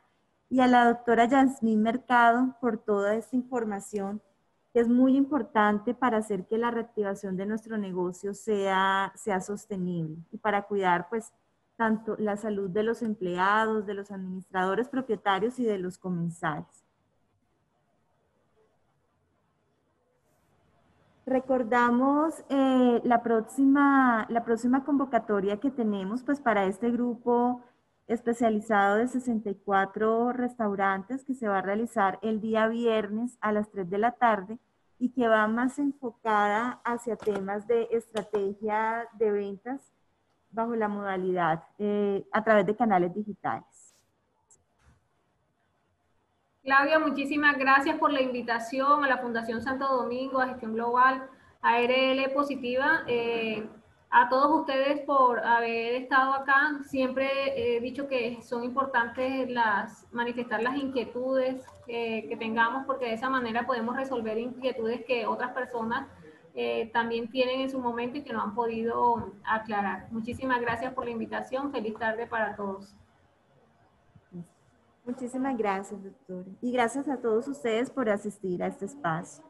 y a la doctora Yasmín Mercado por toda esta información que es muy importante para hacer que la reactivación de nuestro negocio sea sostenible y para cuidar pues tanto la salud de los empleados, de los administradores propietarios y de los comensales. Recordamos la próxima convocatoria que tenemos pues para este grupo especializado de 64 restaurantes, que se va a realizar el día viernes a las 3 de la tarde y que va más enfocada hacia temas de estrategia de ventas bajo la modalidad a través de canales digitales. Claudia, muchísimas gracias por la invitación a la Fundación Santo Domingo, a Gestión Global, a RL Positiva, a todos ustedes por haber estado acá. Siempre he dicho que son importantes manifestar las inquietudes que tengamos, porque de esa manera podemos resolver inquietudes que otras personas también tienen en su momento y que no han podido aclarar. Muchísimas gracias por la invitación. Feliz tarde para todos. Muchísimas gracias, doctora. Y gracias a todos ustedes por asistir a este espacio.